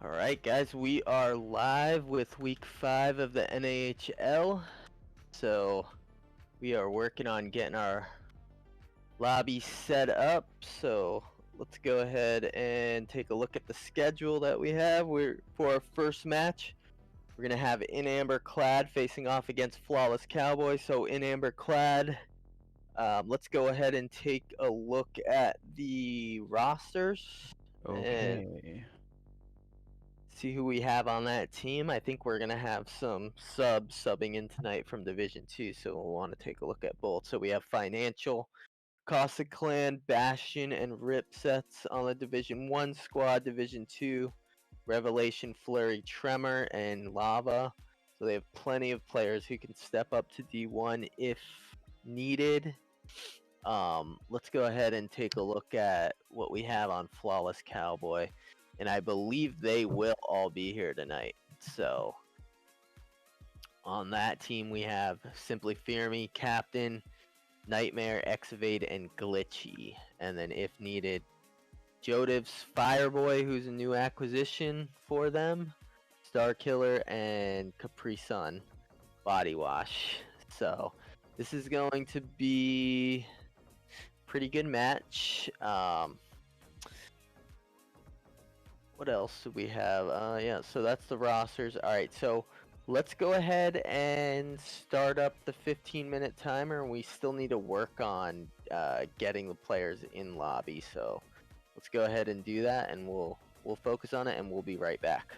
All right, guys, we are live with week 5 of the NAHL. So we are working on getting our lobby set up. So let's go ahead and take a look at the schedule that we have. For our first match, we're gonna have In Amber Clad facing off against Flawless Cowboy. So In Amber Clad. Let's go ahead and take a look at the rosters. And Okay. see who we have on that team. I think we're gonna have some subbing in tonight from Division 2, so we'll want to take a look at both. So we have Financial, Casa Clan, Bastion, and Rip sets on the Division 1 squad. Division 2, Revelation, Flurry, Tremor, and Lava. So they have plenty of players who can step up to D1 if needed. Let's go ahead and take a look at what we have on Flawless Cowboy. And I believe they will all be here tonight. So on that team, we have Simply Fear Me, Captain, Nightmare, Exavade, and Glitchy. And then if needed, Jodiv's Fireboy, who's a new acquisition for them, Star Killer, and Capri Sun Body Wash. So this is going to be a pretty good match. What else do we have? Yeah, so that's the rosters. All right, so let's go ahead and start up the 15-minute timer. We still need to work on getting the players in lobby. So let's go ahead and do that, and we'll focus on it, and we'll be right back.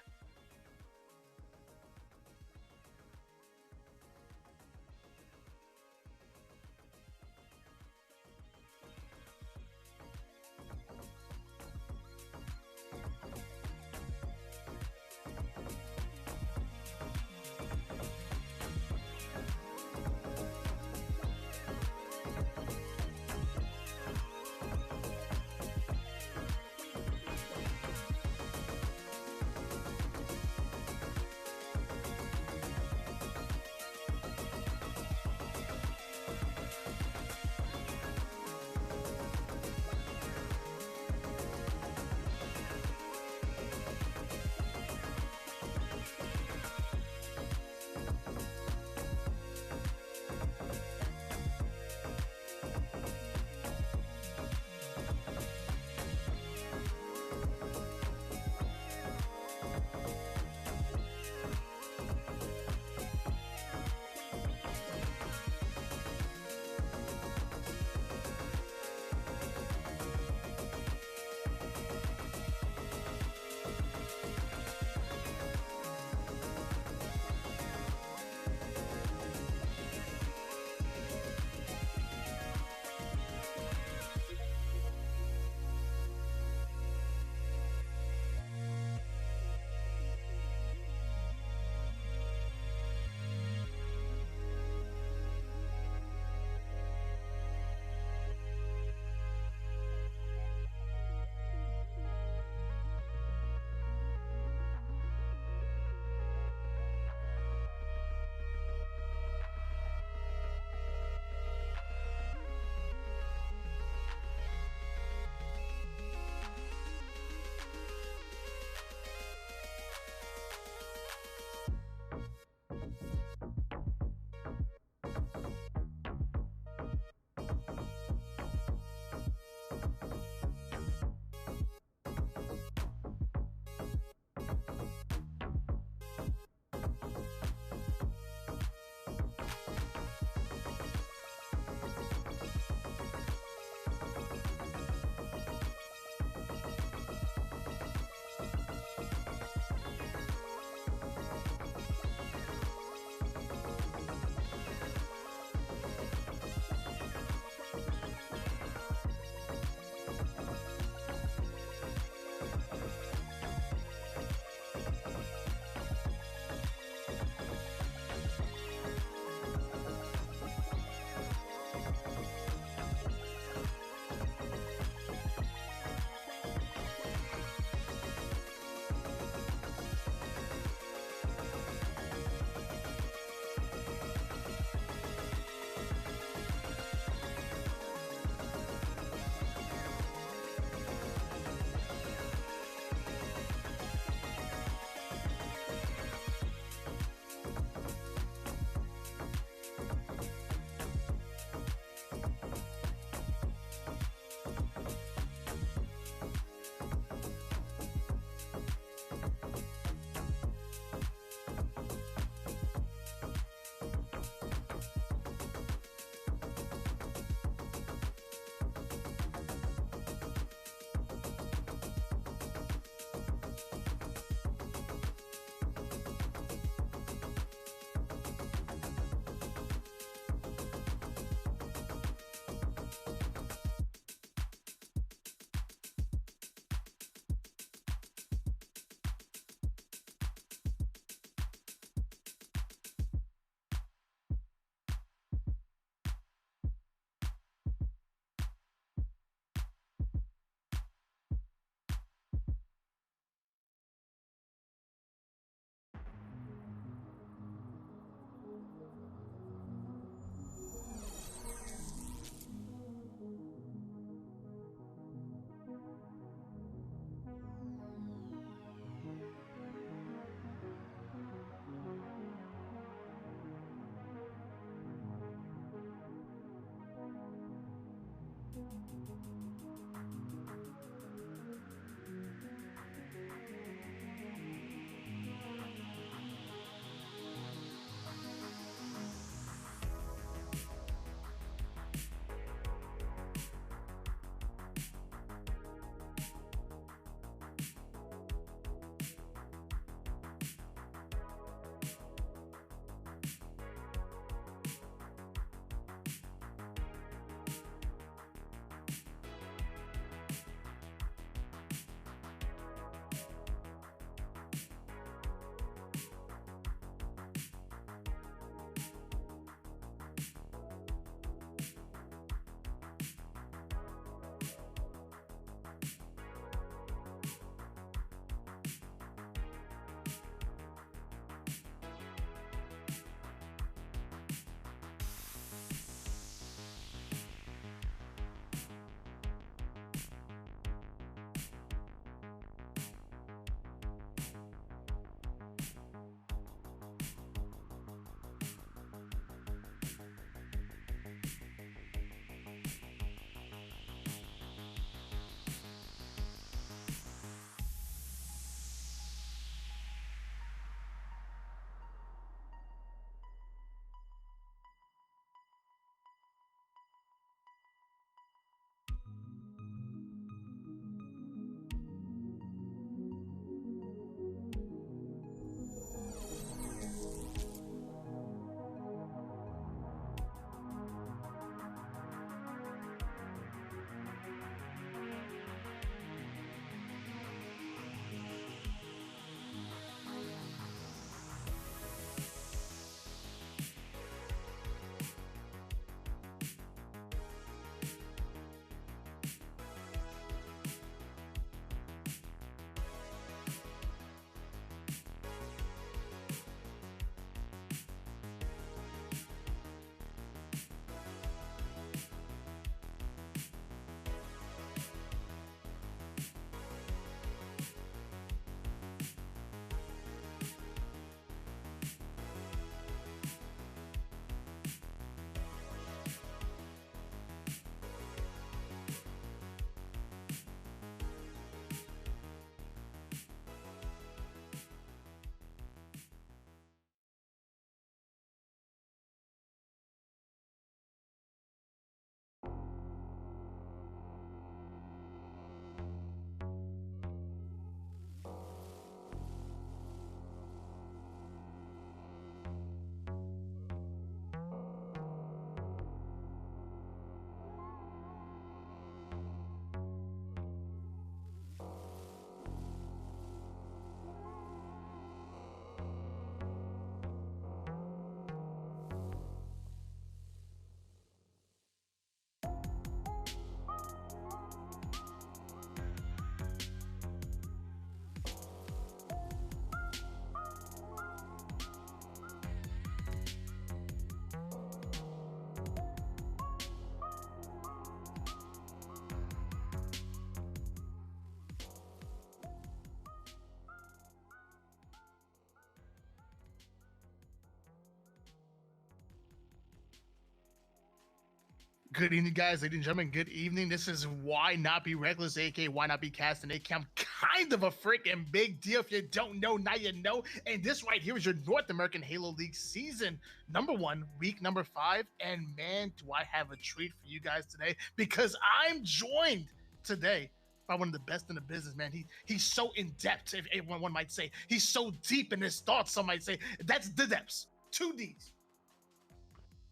Good evening, guys, ladies and gentlemen. Good evening. This is Why Not Be Reckless, aka Why Not Be Cast and AK. I'm kind of a freaking big deal. If you don't know, now you know. And this right here is your North American Halo League season #1, week #5. And man, do I have a treat for you guys today, because I'm joined today by one of the best in the business, man. He's so in depth, if one might say. He's so deep in his thoughts, some might say. That's the depths. 2 Ds.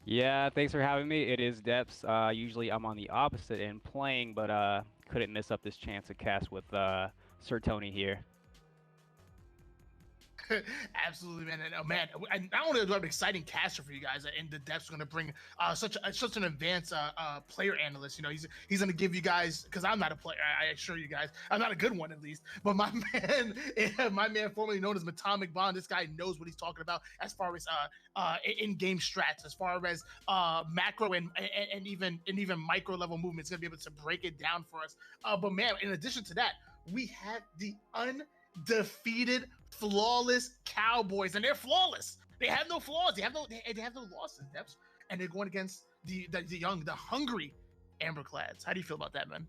Yeah, thanks for having me. It is Depths. Usually I'm on the opposite end playing, but couldn't miss up this chance to cast with Sir Tony here. Absolutely, man. And man, and not only do I have an exciting caster for you guys, in the depths, going to bring such an advanced player analyst. You know, he's going to give you guys, because I'm not a player. I assure you guys, I'm not a good one, at least. But my man, formerly known as Atomic Bond, this guy knows what he's talking about as far as in-game strats, as far as macro and even micro level movements. Going to be able to break it down for us. But man, in addition to that, we have the undefeated, flawless Cowboys, and they're flawless. They have no flaws. They have no losses, Depths. And they're going against the young, the hungry Amberclads. How do you feel about that, man?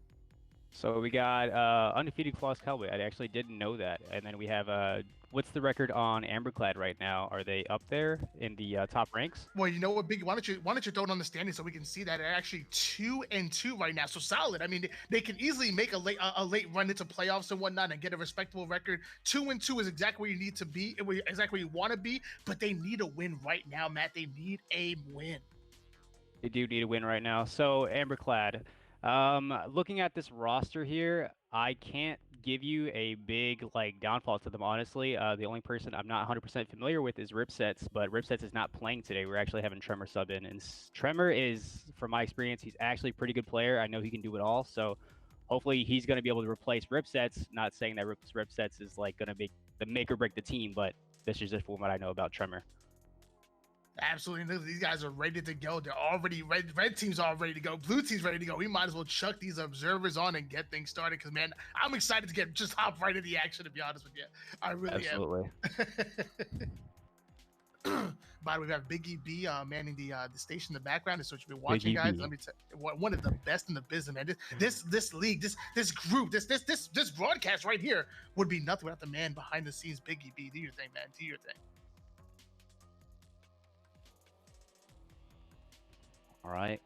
So we got undefeated Claws Cowboy. I actually didn't know that. And then we have what's the record on Amberclad right now? Are they up there in the top ranks? Well, you know what, Big? Why don't you throw it on the standing so we can see that they're actually 2-2 right now. So solid. I mean, they can easily make a late run into playoffs and whatnot and get a respectable record. 2-2 is exactly where you need to be, exactly where you want to be. But they need a win right now, Matt. They need a win. They do need a win right now. So Amberclad, looking at this roster here, I can't give you a big like downfall to them, honestly. The only person I'm not 100% familiar with is Ripsets, but Ripsets is not playing today. We're actually having Tremor sub in, and Tremor is, from my experience, he's actually a pretty good player. I know he can do it all, so hopefully he's going to be able to replace Ripsets. Not saying that Ripsets is like going to be the make or break the team, but this is just from what I know about Tremor. Absolutely. These guys are ready to go. They're already ready. Red team's all ready to go. Blue team's ready to go. We might as well chuck these observers on and get things started because, man, I'm excited to just hop right in the action, to be honest with you. I really Absolutely. am. By the way, we have Biggie B manning the station in the background. And so you've been watching, guys. Let me tell you, one of the best in the business, man. This league, this group, this broadcast right here would be nothing without the man behind the scenes, Biggie B. Do your thing, man. Do your thing. All right.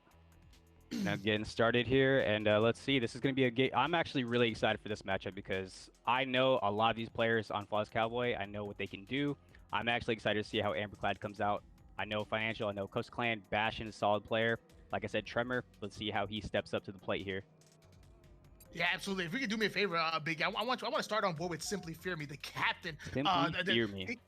Now getting started here, and let's see. This is going to be a game. I'm actually really excited for this matchup because I know a lot of these players on Claws Cowboy. I know what they can do. I'm actually excited to see how Amberclad comes out. I know Financial. I know Coast Clan. Bastion is a solid player. Like I said, Tremor. Let's see how he steps up to the plate here. Yeah, absolutely. If we could do me a favor, Big, I want to start on board with Simply Fear Me, the captain. Simply Fear Me.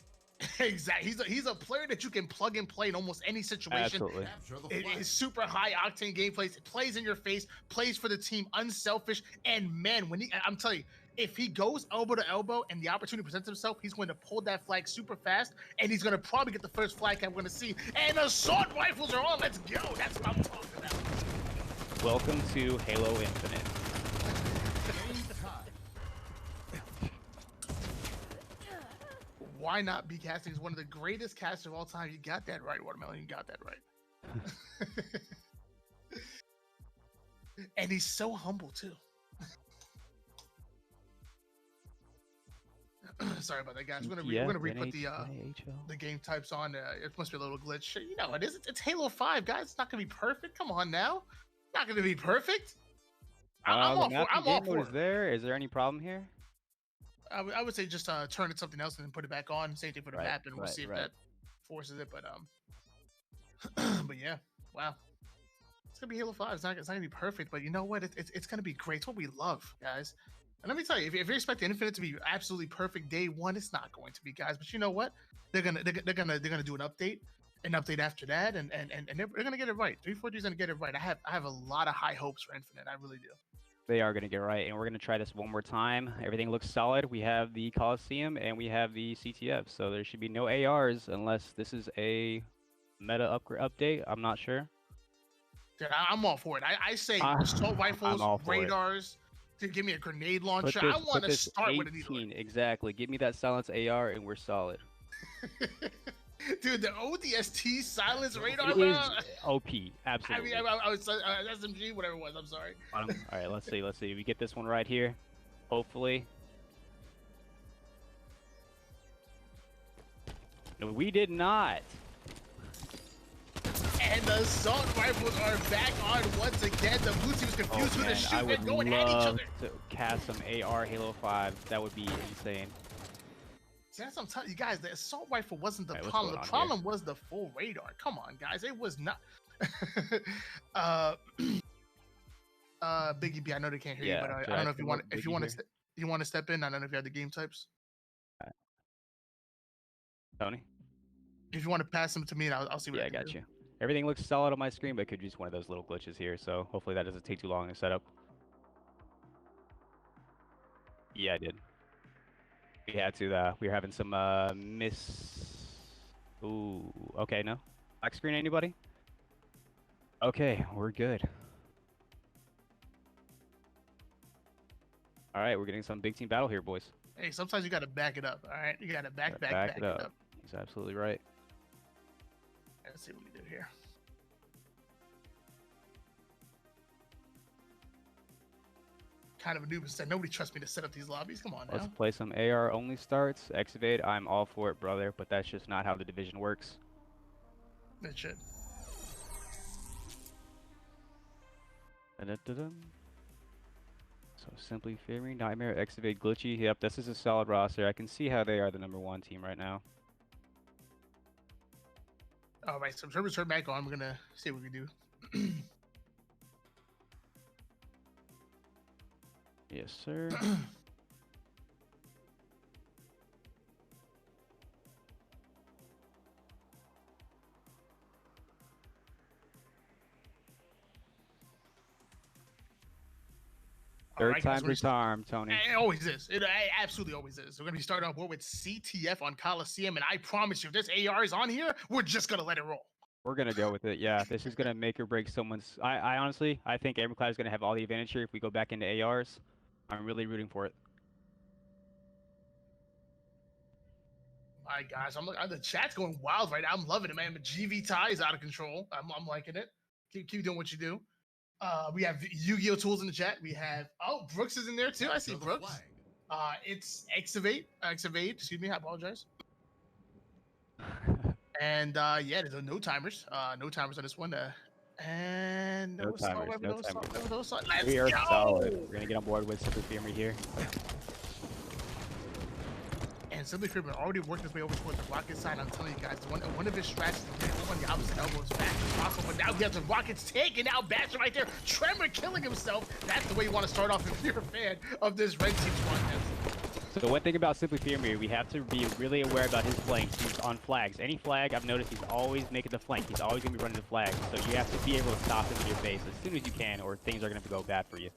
Exactly. He's a player that you can plug and play in almost any situation. Absolutely. It is super high octane gameplay. Plays in your face, plays for the team, unselfish. And man, I'm telling you, if he goes elbow to elbow and the opportunity presents himself, he's going to pull that flag super fast, and he's going to probably get the first flag I'm going to see. And assault rifles are on. Let's go. That's what I'm talking about. Welcome to Halo Infinite. Why not be casting is one of the greatest casters of all time. You got that right, Watermelon. You got that right. And he's so humble too. Sorry about that, guys. We're gonna re-put the game types on. It must be a little glitch. You know it is. It's Halo 5, guys. It's not gonna be perfect. Come on now. Not gonna be perfect. I'm all for it. Is there any problem here? I would say just turn it something else and then put it back on. Same thing for the map, and we'll see if that forces it. But but yeah, wow, it's gonna be Halo 5. It's not gonna be perfect, but you know what? It's gonna be great. It's what we love, guys. And let me tell you, if you're expecting Infinite to be absolutely perfect day one, it's not going to be, guys. But you know what? They're gonna do an update after that, and they're gonna get it right. 343 is gonna get it right. I have a lot of high hopes for Infinite. I really do. They are going to get right, and we're going to try this one more time. Everything looks solid. We have the Coliseum, and we have the CTF, so there should be no ARs unless this is a meta update. I'm not sure. Dude, I'm all for it. I say assault rifles, radars, to give me a grenade launcher. I want to start with a needle. Exactly. Give me that silence AR, and we're solid. Dude, the ODST silence radar is OP, absolutely. I mean, I was SMG, whatever it was. I'm sorry. All right, let's see. We get this one right here, hopefully. No, we did not. And the assault rifles are back on once again. The blue team is confused who to shoot and going at each other. To cast some AR Halo 5. That would be insane. That's what I'm telling you guys. The assault rifle wasn't the problem. The problem was the full radar. Come on, guys. It was not. Biggie B, I know they can't hear you, but I don't know if you want to step in. I don't know if you have the game types. Tony, if you want to pass them to me, I'll see what I can do. got you. Everything looks solid on my screen, but it could be just one of those little glitches here. So hopefully that doesn't take too long to set up. Yeah, I did. We had to, we were having some Ooh, okay, no? Black screen, anybody? Okay, we're good. All right, we're getting some big team battle here, boys. Hey, sometimes you got to back it up, all right? You got to back it up. He's absolutely right. Let's see what we do here. kind of a noob instead. Nobody trusts me to set up these lobbies. Come on now. Let's play some AR only starts. Excavate, I'm all for it, brother, but that's just not how the division works. That shit. Da-da-da-dum. So Simply Fearing, Nightmare, Excavate, Glitchy. Yep, this is a solid roster. I can see how they are the #1 team right now. All right, so Trevor's turned back on. We're gonna see what we can do. Yes, sir. Third time's the charm, Tony. It always is. It absolutely always is. We're going to be starting off with CTF on Coliseum, and I promise you, if this AR is on here, we're just going to let it roll. We're going to go with it, yeah. This is going to make or break someone's... I honestly, I think Amberclad is going to have all the advantage here if we go back into ARs. I'm really rooting for it. My gosh, the chat's going wild right now. I'm loving it, man. The GV tie is out of control. I'm liking it. Keep doing what you do. We have Yu-Gi-Oh tools in the chat. We have Brooks is in there too. I see Brooks. It's Excavate. Excuse me. I apologize. And yeah, there's no timers. No timers on this one. And no timers. No timers. We are solid. We're gonna get on board with Simply Fearing here. And Simply Fearing already worked his way over towards the rocket side. I'm telling you guys, one of his strategies is on the opposite elbow as fast as possible. But now he has the rockets taken out. Bastion right there. Tremor killing himself. That's the way you want to start off if you're a fan of this red team squad. So the one thing about Simply Fearing, we have to be really aware about his flanks. He's on flags. Any flag, I've noticed he's always making the flank. He's always going to be running the flag. So you have to be able to stop him in your face as soon as you can, or things are going to go bad for you.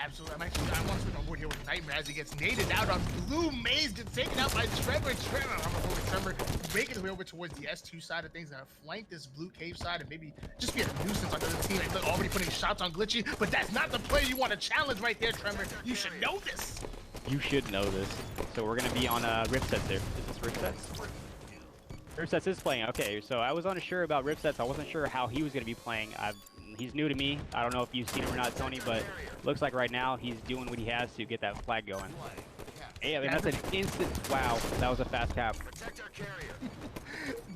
Absolutely. I want to switch on board here with Nightmare as he gets naded out on Blue Maze, gets taken out by Trevor. Trevor making his way over towards the S2 side of things and flank this blue cave side and maybe just be a nuisance on the other team. They're already putting shots on Glitchy, but that's not the player you want to challenge right there, Trevor. You should know this. You should know this. So we're going to be on Ripsets there. Is this Ripsets? Ripsets is playing. Okay, so I was unsure about Ripsets. I wasn't sure how he was going to be playing. He's new to me. I don't know if you've seen him or not, Tony, but looks like right now he's doing what he has to get that flag going. Hey, I mean, that's an instant. Wow, that was a fast cap.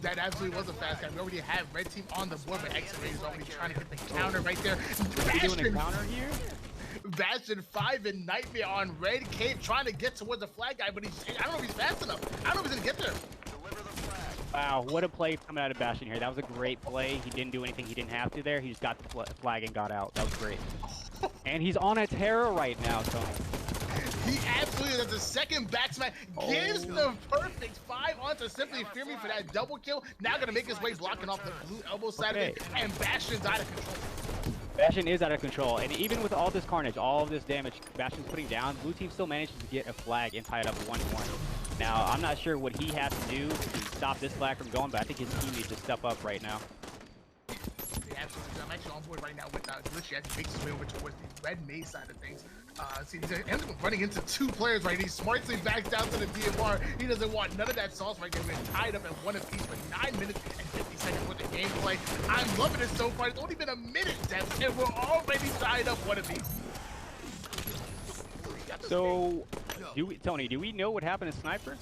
That absolutely was a fast cap. We already have red team on the board, but Excavate is already trying to get the counter right there. Bastion doing a counter here? Bastion 5 and Nightmare on red cave trying to get towards the flag guy, but I don't know if he's fast enough. I don't know if he's gonna get there. Wow, what a play coming out of Bastion here. That was a great play. He didn't do anything he didn't have to there. He just got the flag and got out. That was great. And he's on a terror right now, Tony. He absolutely does. The second back smash gives the perfect 5 onto Simply Fearing for that double kill. Now gonna make his way blocking off the blue elbow side of it, and Bastion's out of control. Bastion is out of control, and even with all this carnage, all of this damage Bastion's putting down, blue team still manages to get a flag and tie it up 1-1. Now, I'm not sure what he has to do to stop this flag from going, but I think his team needs to step up right now. Yeah, absolutely. I'm actually on board right now with Glitchy as he makes his way over towards the red maze side of things. See, he's running into 2 players right. He smartly backs down to the DMR. He doesn't want none of that sauce right there. We're tied up at 1 apiece for 9 minutes and 50 seconds worth of gameplay. I'm loving it so far. It's only been a minute, Depth, and we're already tied up 1 apiece. So, Tony, do we know what happened to Sniper?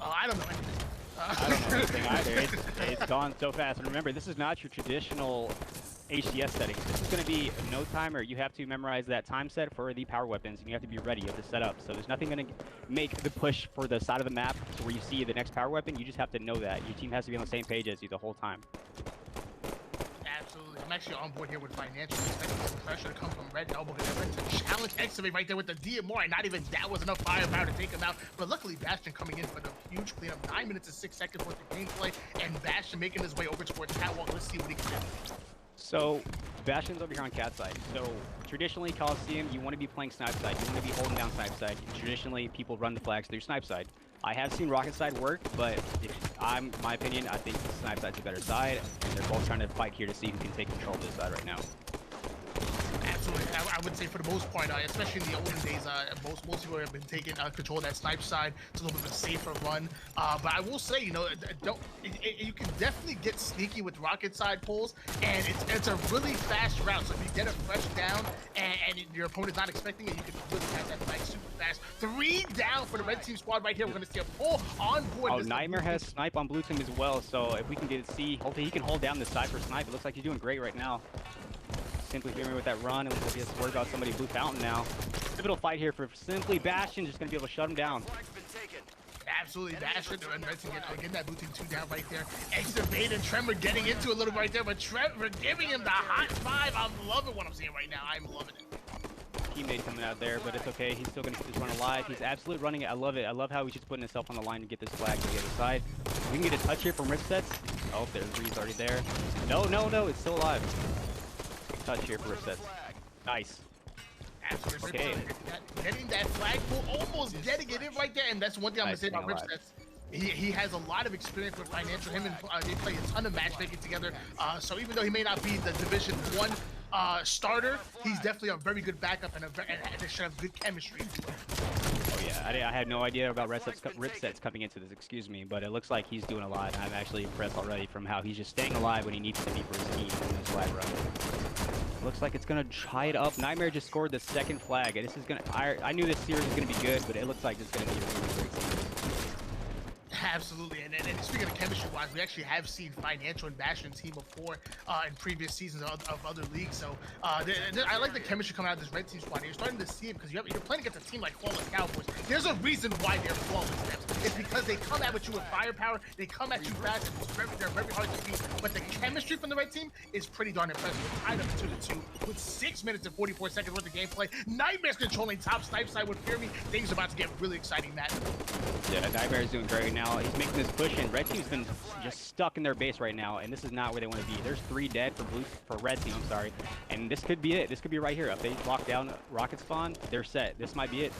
I don't know anything. I don't know anything either. It's gone so fast. And remember, this is not your traditional HCS settings. This is going to be no timer. You have to memorize that time set for the power weapons, and you have to be ready. You have to set up. So there's nothing going to make the push for the side of the map to where you see the next power weapon. You just have to know that. Your team has to be on the same page as you the whole time. Absolutely. I'm actually on board here with Financial. Expecting some pressure to come from Red Elbow to challenge Excavate right there with the DMR, and not even that was enough firepower to take him out. But luckily, Bastion coming in for the huge cleanup. 9 minutes and 6 seconds worth of gameplay, and Bastion making his way over towards Catwalk. Let's see what he can do. So, Bastion's over here on cat side. So, traditionally, Coliseum, you want to be playing snipe side. You want to be holding down snipe side. Traditionally, people run the flags through snipe side. I have seen rocket side work, but my opinion, I think snipe side's a better side, and they're both trying to fight here to see who can take control of this side right now. Absolutely, I would say for the most part, especially in the olden days, most people have been taking control of that snipe side. It's a little bit of a safer run. But I will say, you know, you can definitely get sneaky with rocket side pulls, and it's a really fast route. So if you get it fresh down and your opponent's not expecting it, you can really catch that flag super fast. 3 down for the red team squad right here. We're going to see a pull on board. Oh, Nightmare has snipe on blue team as well. So if we can get to see, hopefully he can hold down the side for snipe. It looks like he's doing great right now. Simply Fury with that run. It looks like he has to worry about somebody blue fountain now. Pivotal fight here for Simply. Bastion just going to be able to shut him down. Absolutely, Bastion and Red Team getting that blue team 2 down right there. Excavate and Tremor getting into a little right there, but Tremor giving him the hot 5. I'm loving what I'm seeing right now. I'm loving it. Teammate coming out there, but it's okay. He's still going to keep this run alive. He's absolutely running it. I love it. I love how he's just putting himself on the line to get this flag to the other side. We can get a touch here from Rip Sets. Oh, there's Reed's already there. No, it's still alive. Touch here for Rip Sets. Nice. Absolutely. Okay. Getting that flagpole, almost getting it in right there, and that's one thing I'm going to say about Rip Sets. He has a lot of experience with financial. Him and they play a ton of matchmaking together. So even though he may not be the Division 1 starter, he's definitely a very good backup and they should have good chemistry. Oh yeah, I had no idea about Rip Sets coming into this, excuse me, but it looks like he's doing a lot. I'm actually impressed already from how he's just staying alive when he needs to be for his team in this flag run. Looks like it's gonna tie it up. Nightmare just scored the 2nd flag, and this is gonna. I knew this series was gonna be good, but it looks like it's gonna be a really great series. Absolutely, and speaking of chemistry-wise, we actually have seen Financial and Bastion team before in previous seasons of other leagues. So I like the chemistry coming out of this red team squad. And you're starting to see it because you're playing against a team like Flawless Cowboys. There's a reason why they're flawless. It's because they come at you with firepower. They come at you fast. And they're very hard to beat. But the chemistry from the red team is pretty darn impressive. We're tied up 2-2 with 6 minutes and 44 seconds worth of gameplay. Nightmare's controlling top snipe side with Fury. Things are about to get really exciting, Matt. Yeah, Nightmare's doing great now. He's making this push, and red team's been just stuck in their base right now, and this is not where they want to be. There's 3 dead for red team, I'm sorry, and this could be it. This could be right here. If they lock down rocket spawn, they're set. This might be it.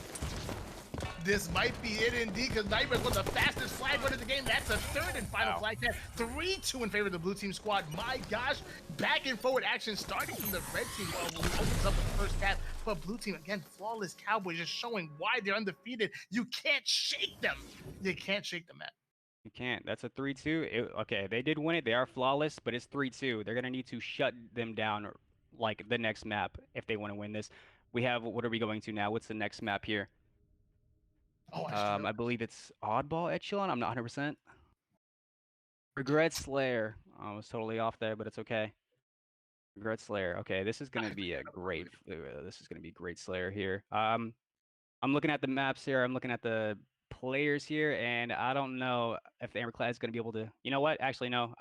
This might be it indeed, because Nightmare's one of the fastest flag run of the game. That's a 3rd and final flag tap. 3-2 in favor of the blue team squad. My gosh, back and forward action starting from the red team. Well, opens up the first tap. But blue team, again, Flawless Cowboys, just showing why they're undefeated. You can't shake them. You can't shake them, Matt. You can't. That's a 3-2. Okay, they did win it. They are flawless, but it's 3-2. They're going to need to shut them down like the next map if they want to win this. We have, what are we going to now? What's the next map here? Oh, I believe it's Oddball Echelon. I'm not 100%. Regret Slayer. I was totally off there, but it's okay. Regret Slayer. Okay, this is going to be a great Slayer here. I'm looking at the maps here. I'm looking at the players here, and I don't know if the Amberclad is going to be able to. You know what? Actually, no.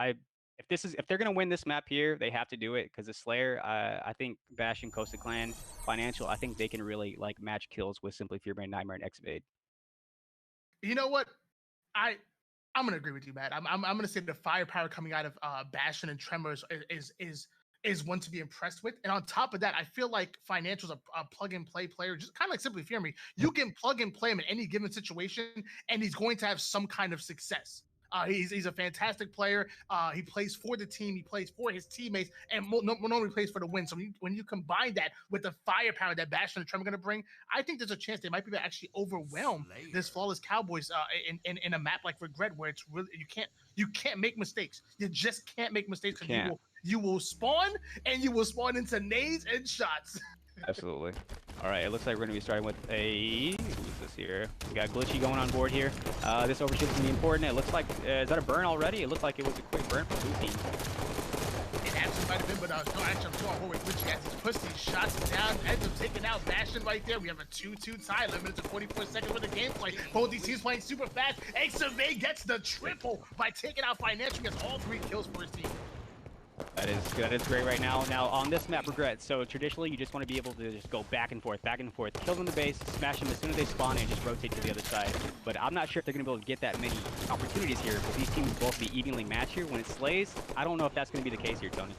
If they're going to win this map here, they have to do it because the Slayer. I think Bastion, Costa Clan, Financial. I think they can really like match kills with Simply Fury, Nightmare, and Excavate. You know what? I'm gonna agree with you, Matt. I'm gonna say the firepower coming out of Bastion and Tremors is one to be impressed with. And on top of that, I feel like Financial's a plug-and-play player, just kind of like Simply Fury. You can plug and play him in any given situation, and he's going to have some kind of success. He's a fantastic player. He plays for the team. He plays for his teammates, and normally plays for the win. So when you combine that with the firepower that Bastion and Tremor are going to bring, I think there's a chance they might be able to actually overwhelm this Flawless Cowboys in a map like Regret, where it's really you can't make mistakes. You just can't make mistakes. You will spawn, and you will spawn into nades and shots. Absolutely. All right, it looks like we're going to be starting with a... Who's this here? We got Glitchy going on board here. This overshield is going to be important. It looks like... is that a burn already? It looked like it was a quick burn for blue team. It absolutely might have been, but no, actually, I'm still on board with Glitchy as he's pushed these shots down. Ends up taking out Bastion right there. We have a 2-2 tie. 11 minutes and 44 seconds worth of gameplay. Both these teams playing super fast. Excavate gets the triple by taking out Financial. Gets all 3 kills for his team. That is great right now. Now on this map, Regret. So traditionally, you just want to be able to just go back and forth, kill them in the base, smash them as soon as they spawn, and just rotate to the other side. But I'm not sure if they're going to be able to get that many opportunities here. But these teams will both be evenly matched here when it slays. I don't know if that's going to be the case here, Tony.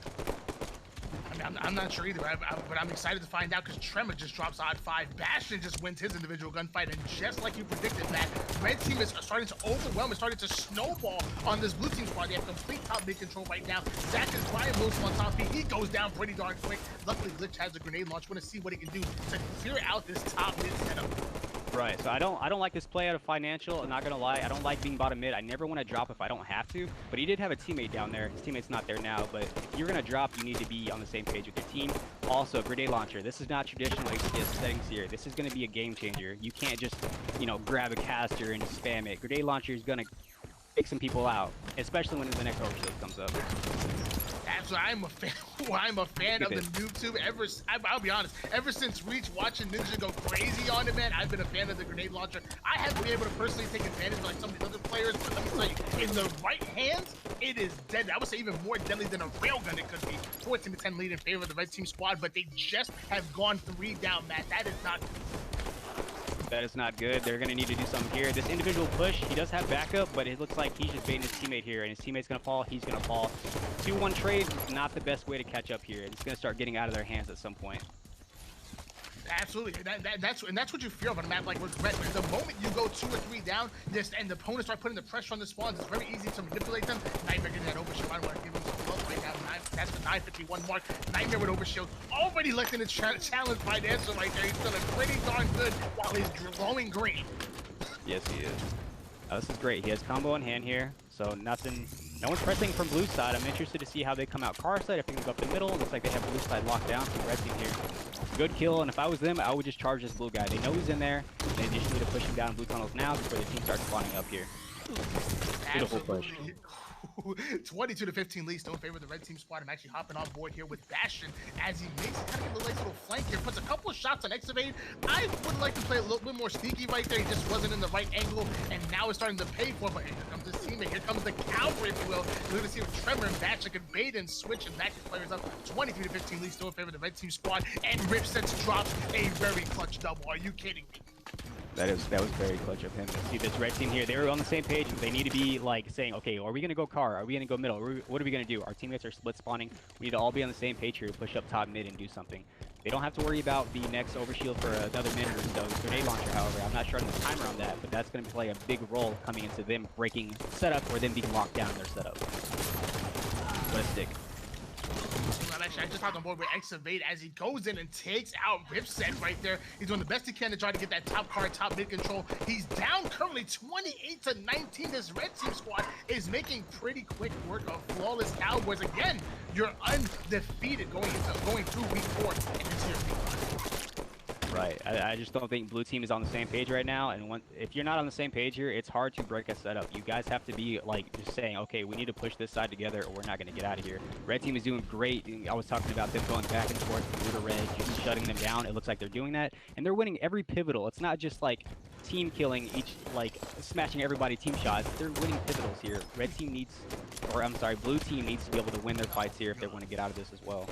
I'm not sure either, but I'm excited to find out because Tremor just drops odd 5. Bastion just wins his individual gunfight, and just like you predicted, Matt, red team is starting to overwhelm and starting to snowball on this blue team squad. They have complete top mid control right now. Zach is Brian Wilson on top. He goes down pretty darn quick. Luckily, Glitch has a grenade launch. Want to see what he can do to clear out this top mid setup. Right, so I don't like this play out of Financial. I'm not gonna lie, I don't like being bottom mid. I never want to drop if I don't have to, but he did have a teammate down there. His teammate's not there now, but if you're gonna drop, you need to be on the same page with your team. Also, grenade launcher. This is not traditional HCS settings here. This is gonna be a game changer. You can't just, you know, grab a caster and spam it. Grenade launcher is gonna take some people out, especially when the next overshield comes up. That's why I'm a fan. I'm a fan of the noob tube. I'll be honest. Ever since Reach, watching Ninja go crazy on it, man, I've been a fan of the grenade launcher. I haven't been able to personally take advantage of like some of these other players, but let me tell you, in the right hands, it is deadly. I would say even more deadly than a railgun it could be. 14-10 lead in favor of the red team squad, but they just have gone 3 down, Matt. That is not. That is not good. They're going to need to do something here. This individual push, he does have backup, but it looks like he's just baiting his teammate here, and his teammate's going to fall. He's going to fall. 2-1 trade, not the best way to catch up here. It's going to start getting out of their hands at some point. Absolutely, that's what you feel on a map like with Red. The moment you go 2 or 3 down, and the opponents start putting the pressure on the spawns, it's very easy to manipulate them. Nightmare getting that overshield. I don't want to give him some love right now. That's the 951 mark. Nightmare with overshield. Already looking to challenge Financial right there. He's feeling pretty darn good while he's glowing green. Yes, he is. This is great. He has combo in hand here, so nothing. No one's pressing from blue side. I'm interested to see how they come out car side. If they can go up the middle, looks like they have blue side locked down. So red team here. Good kill, and if I was them, I would just charge this blue guy. They know he's in there. They just need to push him down blue tunnels now before the team starts spawning up here. Beautiful push. 22-15 lead, still in favor of the red team squad. I'm actually hopping on board here with Bastion as he makes kind of a nice little flank here. Puts a couple of shots on Excavate. I would like to play a little bit more sneaky right there. He just wasn't in the right angle, and now it's starting to pay for it. But here comes his teammate. Here comes the counter, if you will. We're going to see if Tremor and Bastion can bait and switch and back his players up. 23-15 lead, still in favor of the red team squad. And Ripsets drops a very clutch double. Are you kidding me? That was very clutch of him. See this red team here, they were on the same page. They need to be like saying, okay, are we gonna go car? Are we gonna go middle? What are we gonna do? Our teammates are split spawning. We need to all be on the same page here to push up top mid and do something. They don't have to worry about the next overshield for another minute or so. Grenade launcher, however, I'm not sure on the timer on that, but that's gonna play a big role coming into them breaking setup or them being locked down in their setup. What a stick. Actually, I just hopped on board with Excavate as he goes in and takes out Ripset right there. He's doing the best he can to try to get that top card, top mid control. He's down currently 28-19. This red team squad is making pretty quick work of Flawless Cowboys. Again, you're undefeated going through week 4 and into your week 5. Right. I just don't think blue team is on the same page right now. And if you're not on the same page here, it's hard to break a setup. You guys have to be like just saying, okay, we need to push this side together or we're not going to get out of here. Red team is doing great. I was talking about them going back and forth from blue to red, just shutting them down. It looks like they're doing that. And they're winning every pivotal. It's not just like team killing each, like smashing everybody team shots. They're winning pivotals here. Red team needs, or I'm sorry, blue team needs to be able to win their fights here if they want to get out of this as well.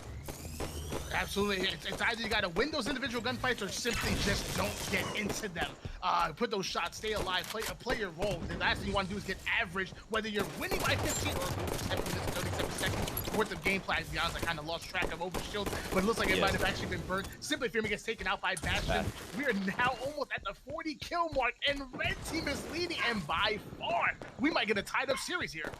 Absolutely. It's either you got to win those individual gunfights or simply just don't get into them. Put those shots, stay alive, play your role. The last thing you want to do is get average, whether you're winning by 15 or 7 minutes, 37 seconds worth of gameplay. To be honest, I kind of lost track of overshield, but it looks like it might have actually been burnt. Simply Fear Me gets taken out by Bastion. We are now almost at the 40 kill mark, and red team is leading, and by far, we might get a tied up series here.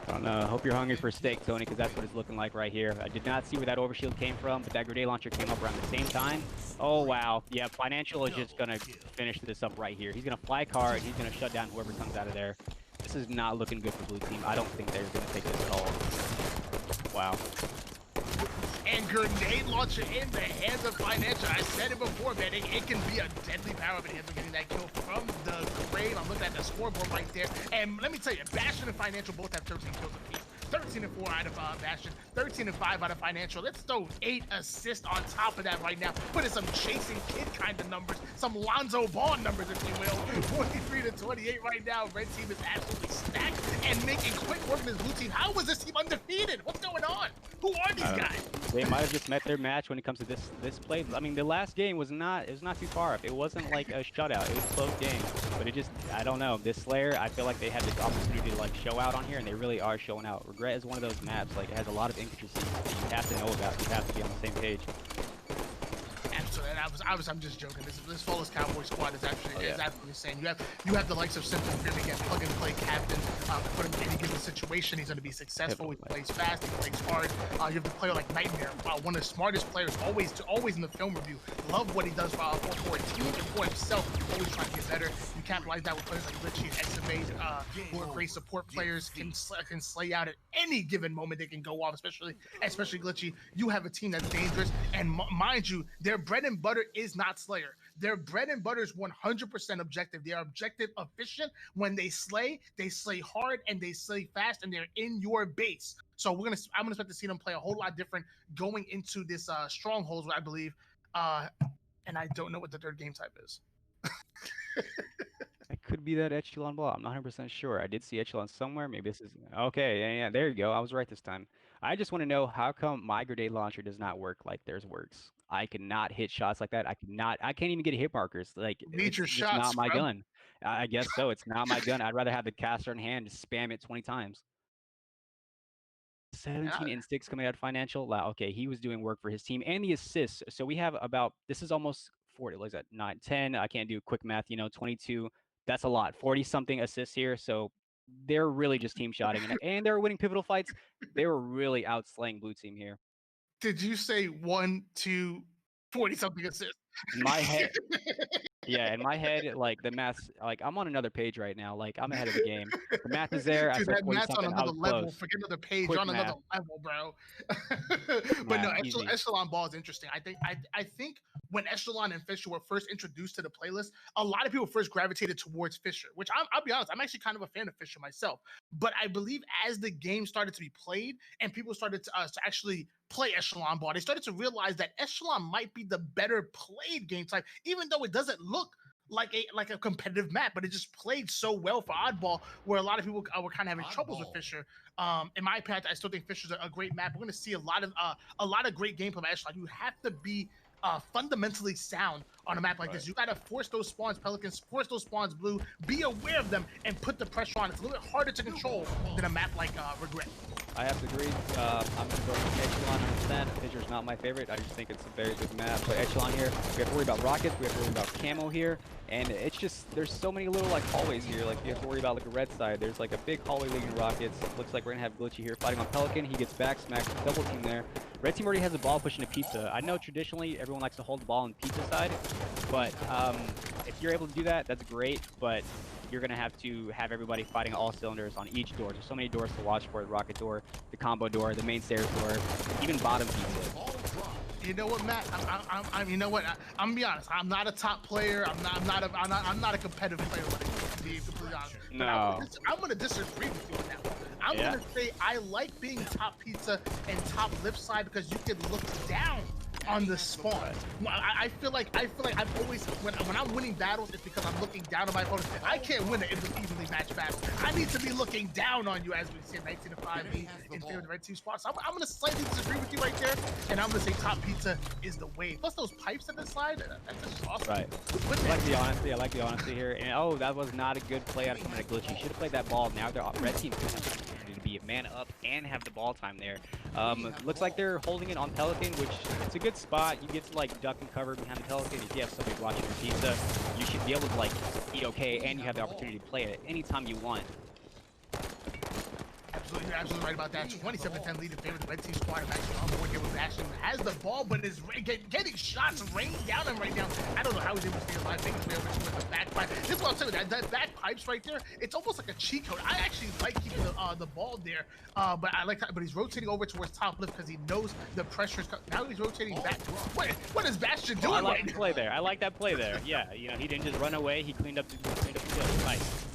I don't know. I hope you're hungry for steak, Tony, because that's what it's looking like right here. I did not see where that overshield came from, but that grenade launcher came up around the same time. Oh, wow. Yeah, Financial is just going to finish this up right here. He's going to fly car, and he's going to shut down whoever comes out of there. This is not looking good for blue team. I don't think they're going to take this at all. Wow. And grenade launcher in the hands of Financial. I said it before, man. It can be a deadly power, but he ends up getting that kill from the grave. I'm looking at the scoreboard right there. And let me tell you, Bastion and Financial both have 13 kills apiece. 13-4 out of Bastion, 13-5 out of Financial. Let's throw 8 assists on top of that right now. Put in some Chasing Kid kind of numbers, some Lonzo Ball numbers, if you will. 43-28 right now. Red team is absolutely stacked and making quick work in this blue team. How was this team undefeated? What's going on? Who are these guys? They might have just met their match when it comes to this play. I mean, the last game was not too far off. It wasn't like a shutout. It was a close game, but it just I don't know. This Slayer, I feel like they had this opportunity to like show out on here, and they really are showing out. Regret is one of those maps like it has a lot of intricacies that you have to know about. You have to be on the same page. Absolutely. And I'm just joking. This Flawless Cowboy squad is actually is absolutely insane. You have the likes of Simple Fear again, plug and play captain. Put him in any given situation, he's going to be successful. He plays fast, he plays hard. You have the player like Nightmare, one of the smartest players, always in the film review. Love what he does for a team and for himself. Always trying to get better. You capitalize that with players like Richie and Exavade, who are great support players, can slay out at any given moment. They can go off, especially Glitchy. You have a team that's dangerous, and mind you, their bread and butter is not Slayer. Their bread and butter is 100% objective. They are objective efficient. When they slay hard and they slay fast, and they're in your base. So I'm gonna expect to see them play a whole lot different going into this strongholds, I believe. And I don't know what the third game type is. It could be that Echelon ball. I'm not 100% sure. I did see Echelon somewhere. Maybe this is okay. Yeah, there you go. I was right this time. I just want to know how come my grenade launcher does not work like theirs works. I cannot hit shots like that. I can't even get hit markers. Like Need it's your just shots, not my bro. gun. I guess so. It's not my gun. I'd rather have the caster in hand, just spam it 20 times. 17 instincts coming out of financial. Wow, okay, he was doing work for his team and the assists. So we have about this is almost 40. What is that? 9, 10. I can't do quick math. 22. That's a lot. 40 something assists here. So they're really just team shotting and they're winning pivotal fights. They were really outslaying blue team here. Did you say 1, 2, 40 something assists? In my head. Yeah, in my head, like the math's like I'm on another page right now. Like I'm ahead of the game. The math is there. I Dude, said that 40 math's on something. I another was level. close. Forget another page. Quick You're on math. another level, bro. But Math, no, easy. Echelon Ball is interesting. I think when Echelon and Fisher were first introduced to the playlist, a lot of people first gravitated towards Fisher, which I'll be honest, I'm actually kind of a fan of Fisher myself. But I believe as the game started to be played and people started to actually play Echelon Ball, they started to realize that Echelon might be the better played game type, even though it doesn't look like a competitive map, but it just played so well for Oddball, where a lot of people were kind of having troubles with Fisher. In my opinion, I still think Fisher's a great map. We're going to see a lot of great gameplay from Echelon. You have to be fundamentally sound on a map like this. You got to force those spawns, Pelicans, force those spawns blue, be aware of them, and put the pressure on. It's a little bit harder to control than a map like Regret. I have to agree. I'm going to go with Echelon 100%. Fisher's not my favorite. I just think it's a very good map. But Echelon here, we have to worry about rockets. We have to worry about camo here. And it's just, there's so many little like hallways here. Like you have to worry about like a red side. There's like a big hallway leading rockets. Looks like we're going to have Glitchy here fighting on Pelican. He gets back smacked, double team there. Red team already has the ball pushing to pizza. I know traditionally everyone likes to hold the ball on pizza side. But if you're able to do that, that's great. But you're going to have everybody fighting all cylinders on each door. There's so many doors to watch for: the rocket door, the combo door, the main stairs door, even bottom pizza. You know what, Matt? You know what? I'm gonna be honest. I'm not a top player. I'm not a competitive player. To be completely honest. No. I'm gonna disagree with you on that one. I'm gonna say I like being top pizza and top left side because you can look down on the spawn. I feel like I've always when I'm winning battles, it's because I'm looking down on my opponent. I can't win an evenly matched battle. I need to be looking down on you, as we see 19-5 in favor of the red team spot. So I'm gonna slightly disagree with you right there, and I'm gonna say top pizza is the way. Plus those pipes on the side, that's just awesome. Right. I like the honesty here. And oh, that was not a good play out of coming at Glitchy. Should have played that ball. Now they're red team to be a man up and have the ball time there. Looks like they're holding it on Pelican, which it's a good spot. You get to like duck and cover behind the Pelican. If you have somebody watching your pizza, you should be able to like be okay, and you have the opportunity to play it anytime you want. You're absolutely right about that. 27-10 lead in favor of the red team squad. Actually on board here with Bastion. Has the ball, but is getting shots rained down him right now. I don't know how he's able to stay alive. Making his way over with the back pipe. This is what I'm saying. That back pipes right there, it's almost like a cheat code. I actually like keeping the ball there, but he's rotating over towards top left because he knows the pressure is coming. Now he's rotating back. What is Bastion doing? I like the play there. I like that play there. Yeah, you know, he didn't just run away. He cleaned up the kill. Nice.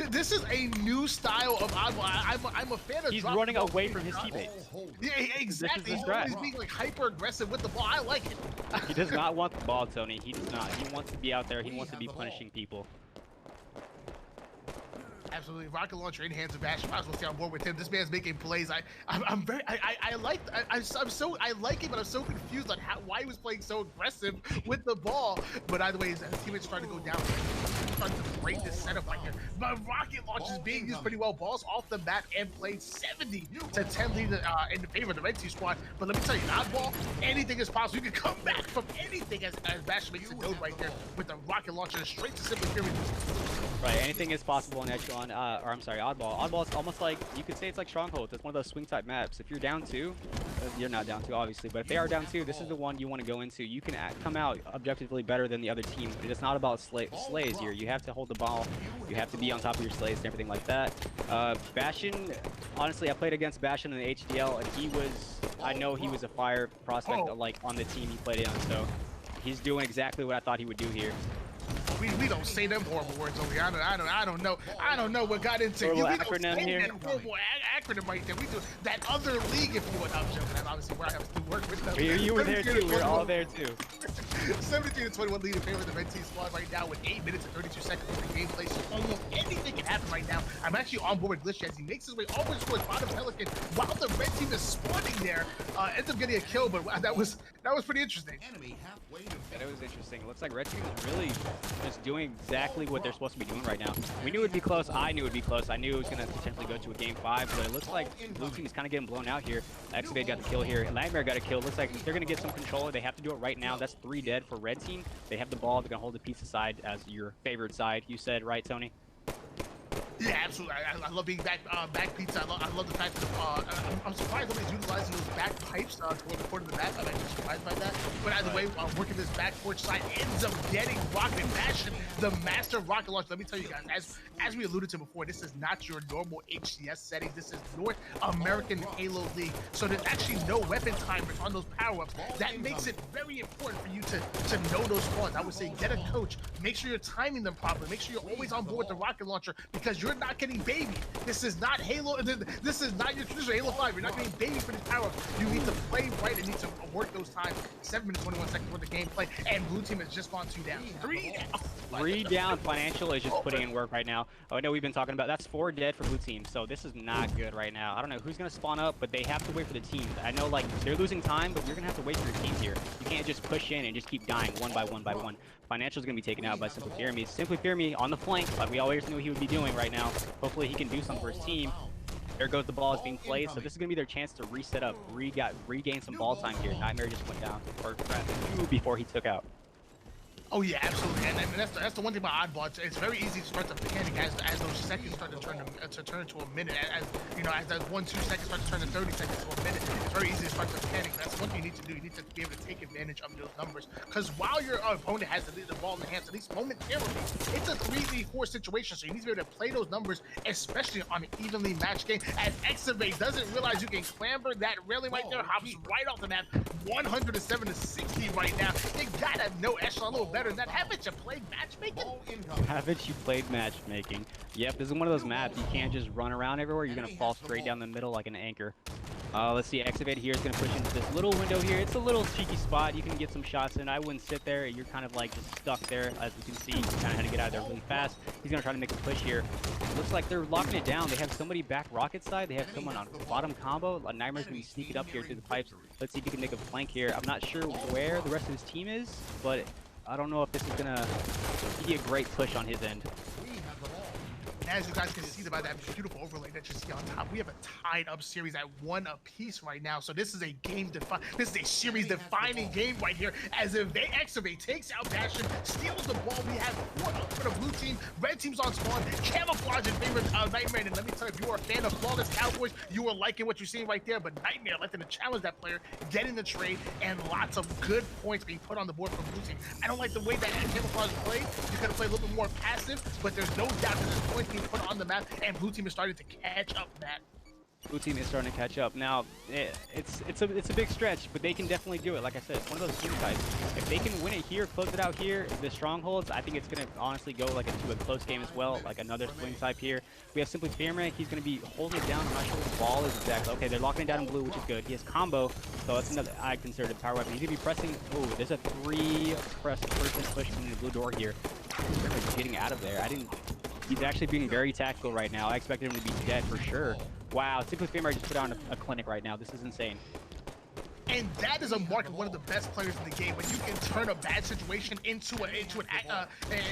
This is a new style of Oddball. I'm a fan of. He's running away from his teammates. Yeah, exactly. He's being like hyper aggressive with the ball. I like it. He does not want the ball, Tony. He does not. He wants to be out there. He wants to be punishing people. Absolutely, rocket launcher in hands of Bash. Might as well stay on board with him. This man's making plays. I'm very I like I'm so I like it, but I'm so confused on why he was playing so aggressive with the ball. But either way, his teammates starting to go down. Starting to break this setup right here. But rocket launch is being used pretty well. Balls off the map and played 70 to 10 lead in the favor of the red team squad. But let me tell you, oddball, anything is possible. You can come back from anything as Bash makes a node right there with the rocket launcher straight to Simply Fury. Right, anything is possible in Echelon, or I'm sorry, Oddball. Oddball is almost like, you could say it's like Stronghold. It's one of those swing type maps. If you're down 2, you're not down 2 obviously, but if they are down 2, this is the one you want to go into. You can come out objectively better than the other team, but it's not about slays here. You have to hold the ball, you have to be on top of your slays and everything like that. Bastion, honestly, I played against Bastion in the HDL, and he was, I know he was a fire prospect like on the team he played on, so he's doing exactly what I thought he would do here. We don't say them horrible words over here. I don't know what got into you. We don't say that horrible acronym right there. We do that other league if you would. I'm joking. That's obviously where I have to work with them. You were there too. We're all there too. 17-21 lead in favor of the red team squad right now with 8 minutes and 32 seconds for the gameplay. So almost anything can happen right now. I'm actually on board with Glitch as he makes his way always towards bottom Pelican while the red team is spawning there. Ends up getting a kill, but that was pretty interesting. Yeah, it was interesting. It looks like red team is really just doing exactly what they're supposed to be doing right now. We knew it would be close. I knew it would be close. I knew it was going to potentially go to a game 5, but it looks like blue team is kind of getting blown out here. Excavate got the kill here. Nightmare got a kill. Looks like they're going to get some control. They have to do it right now. That's 3 dead for red team. They have the ball. They're going to hold the pizza side as your favorite side. You said, right, Tony? Yeah, absolutely. I love being back pizza. I love the fact that I'm surprised nobody's utilizing those back pipes toward the corner of the map. I'm actually surprised by that. But either way, working this back porch side ends up getting Rocket Bastion, the master rocket launch. Let me tell you guys, as we alluded to before, this is not your normal HCS settings. This is North American Halo League. So there's actually no weapon timers on those power-ups. That makes it very important for you to know those spawns. I would say get a coach. Make sure you're timing them properly. Make sure you're always on board with the rocket launcher because you're not getting baby. This is not Halo. This is not your traditional Halo 5. You're not getting baby for this power. You need to play right and need to work those times. 7 minutes 21 seconds worth of gameplay, and blue team has just gone 2 down. 3 down. 3 down. Financial is just putting in work right now. Oh, I know we've been talking about that's 4 dead for blue team, so this is not good right now. I don't know who's gonna spawn up, but they have to wait for the teams. I know like they're losing time, but you're gonna have to wait for your teams here. You can't just push in and just keep dying one by one by one. Financial's gonna be taken out by Simply Fury. Simply Fury on the flank, like we always knew he would be doing right now. Hopefully he can do something for his team. There goes the ball is being played, so this is gonna be their chance to reset up, regain some ball time here. Nightmare just went down, or before he took out. Oh yeah, absolutely, and that's the one thing about oddball. It's very easy to start to panic as those seconds start to turn into a minute. As you know, as those 1-2 seconds start to turn to 30 seconds to a minute, it's very easy to start to panic. That's one thing you need to do. You need to be able to take advantage of those numbers. Because while your opponent has the ball in the hands, at least momentarily, it's a 3v4 situation. So you need to be able to play those numbers, especially on an evenly matched game. As Excavate doesn't realize you can clamber that railing right there, hops right off the map, 107 to 60 right now. You gotta know Echelon a little better than that. Haven't you played matchmaking? Haven't you played matchmaking? Yep, this is one of those maps. You can't just run around everywhere. You're gonna fall straight down the middle like an anchor. Let's see, Excavate here is gonna push into this little window here. It's a little cheeky spot. You can get some shots in. I wouldn't sit there. You're kind of like just stuck there. As you can see, you kind of had to get out of there really fast. He's gonna try to make a push here. Looks like they're locking it down. They have somebody back rocket side. They have someone on bottom combo. Nightmare's gonna be sneaking up here through the pipes. Let's see if he can make a flank here. I'm not sure where the rest of his team is, but I don't know if this is gonna be a great push on his end. As you guys can see by that beautiful overlay that you see on top, we have a tied up series at 1 apiece right now. So this is a this is a series defining game right here. As if they Excavate takes out Bastion, steals the ball. We have 4 up for the blue team. Red team's on spawn. Camouflage in favor of Nightmare. And let me tell you, if you are a fan of Flawless Cowboys, you are liking what you're seeing right there. But Nightmare letting to challenge that player, getting the trade, and lots of good points being put on the board for blue team. I don't like the way that Camouflage played. You could have played a little bit more passive, but there's no doubt that there's points being put on the map, and blue team is starting to catch up, Matt. Blue team is starting to catch up. Now, it's a big stretch, but they can definitely do it. Like I said, it's one of those team types. If they can win it here, close it out here, the strongholds, I think it's going to honestly go like into a close game as well, like another swing type here. We have Simply Fearman. He's going to be holding it down. I'm not sure what the ball is exactly. Okay, they're locking it down in blue, which is good. He has combo, so that's another I consider the power weapon. He's going to be pressing. Oh, there's a 3-person push from the blue door here. Fearman's getting out of there. I didn't He's actually being very tactical right now. I expected him to be dead for sure. Wow, Simply Famer just put on a clinic right now. This is insane. And that is a mark of one of the best players in the game. When you can turn a bad situation into an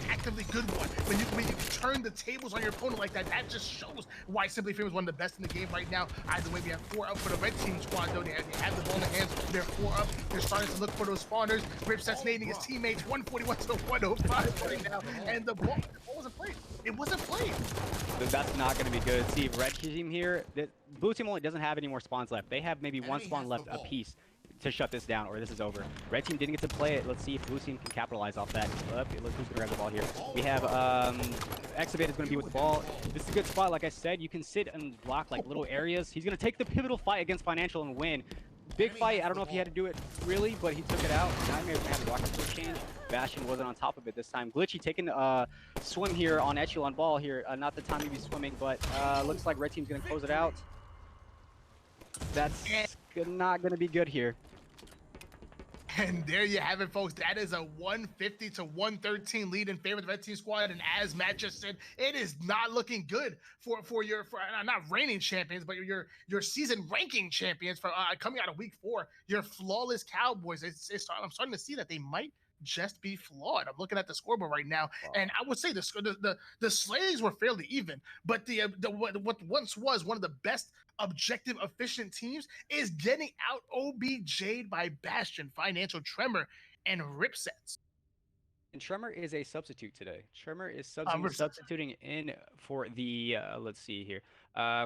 actively good one. When you can turn the tables on your opponent like that, that just shows why Simply Famer is one of the best in the game right now. Either way, we have 4 up for the red team squad, though. They have the ball in their hands. They're 4 up. They're starting to look for those spawners. Ripset's nading his teammates 141 to 105 right now. And the ball wasn't played. It wasn't played. That's not going to be good. See, red team here, blue team only doesn't have any more spawns left. They have maybe 1 spawn left apiece to shut this down, or this is over. Red team didn't get to play it. Let's see if blue team can capitalize off that. Look who's going to grab the ball here. We have Excavate is going to be with the ball. This is a good spot. Like I said, you can sit and block like little areas. He's going to take the pivotal fight against Financial and win. Big fight. I don't know if he had to do it really, but he took it out. Nightmare's going to have the rocket switch change. Bastion wasn't on top of it this time. Glitchy taking swim here on Echelon ball here. Not the time to be swimming, but looks like red team's going to close it out. That's not going to be good here. And there you have it, folks. That is a 150 to 113 lead in favor of the red team squad. And as Matt just said, it is not looking good for your not reigning champions, but your season ranking champions for coming out of week 4. Your flawless Cowboys. I'm starting to see that they might just be flawed. I'm looking at the scoreboard right now, and I would say the Slays were fairly even, but what once was one of the best objective efficient teams is getting out OBJ'd by Bastion, Financial, Tremor, and Ripsets. And Tremor is a substitute today. Tremor is substituting in for the let's see here,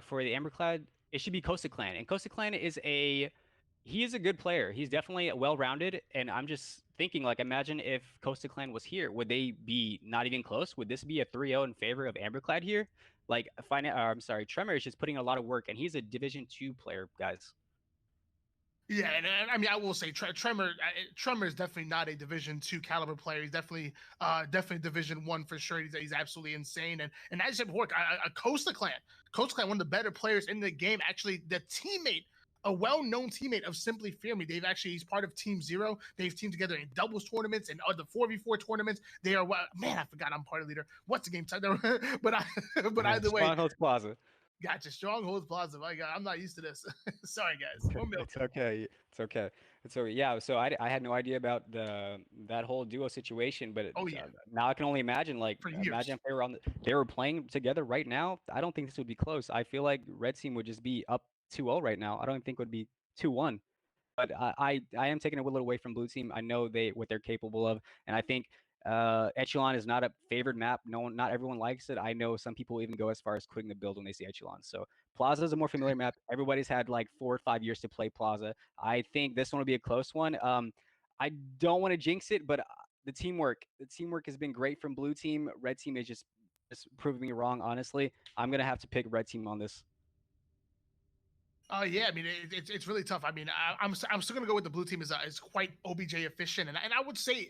for the Amberclad. It should be Costa Clan, and Costa Clan is he is a good player. He's definitely well-rounded, and I'm just thinking, like, imagine if Costa Clan was here. Would they be not even close? Would this be a 3-0 in favor of Amberclad here? Like, I'm sorry, Tremor is just putting a lot of work, and he's a Division 2 player, guys. Yeah, and I mean, I will say Tremor is definitely not a Division 2 caliber player. He's definitely Division 1 for sure. He's absolutely insane. And as I said before, Costa Clan, one of the better players in the game. Actually, the teammate, a well-known teammate of Simply Fear Me. He's part of Team Zero. They've teamed together in doubles tournaments and other 4v4 tournaments. They are, man, I forgot I'm part of leader. What's the game type? but either way. Strongholds Plaza. Gotcha. Strongholds Plaza. My God, I'm not used to this. Sorry, guys. It's okay. It's okay. So yeah. So I had no idea about that whole duo situation, but now I can only imagine. Like, imagine if they were playing together right now. I don't think this would be close. I feel like red team would just be up 2-0 right now. I don't think it would be 2-1. But I am taking a little away from blue team. I know what they're capable of, and I think Echelon is not a favored map. Not everyone likes it. I know some people even go as far as quitting the build when they see Echelon. So Plaza is a more familiar map. Everybody's had like 4 or 5 years to play Plaza. I think this one will be a close one. I don't want to jinx it, but the teamwork has been great from blue team. Red team is just proving me wrong. Honestly, I'm gonna have to pick red team on this. Yeah, I mean, it's really tough. I mean, I'm still gonna go with the blue team is quite OBJ efficient, and I would say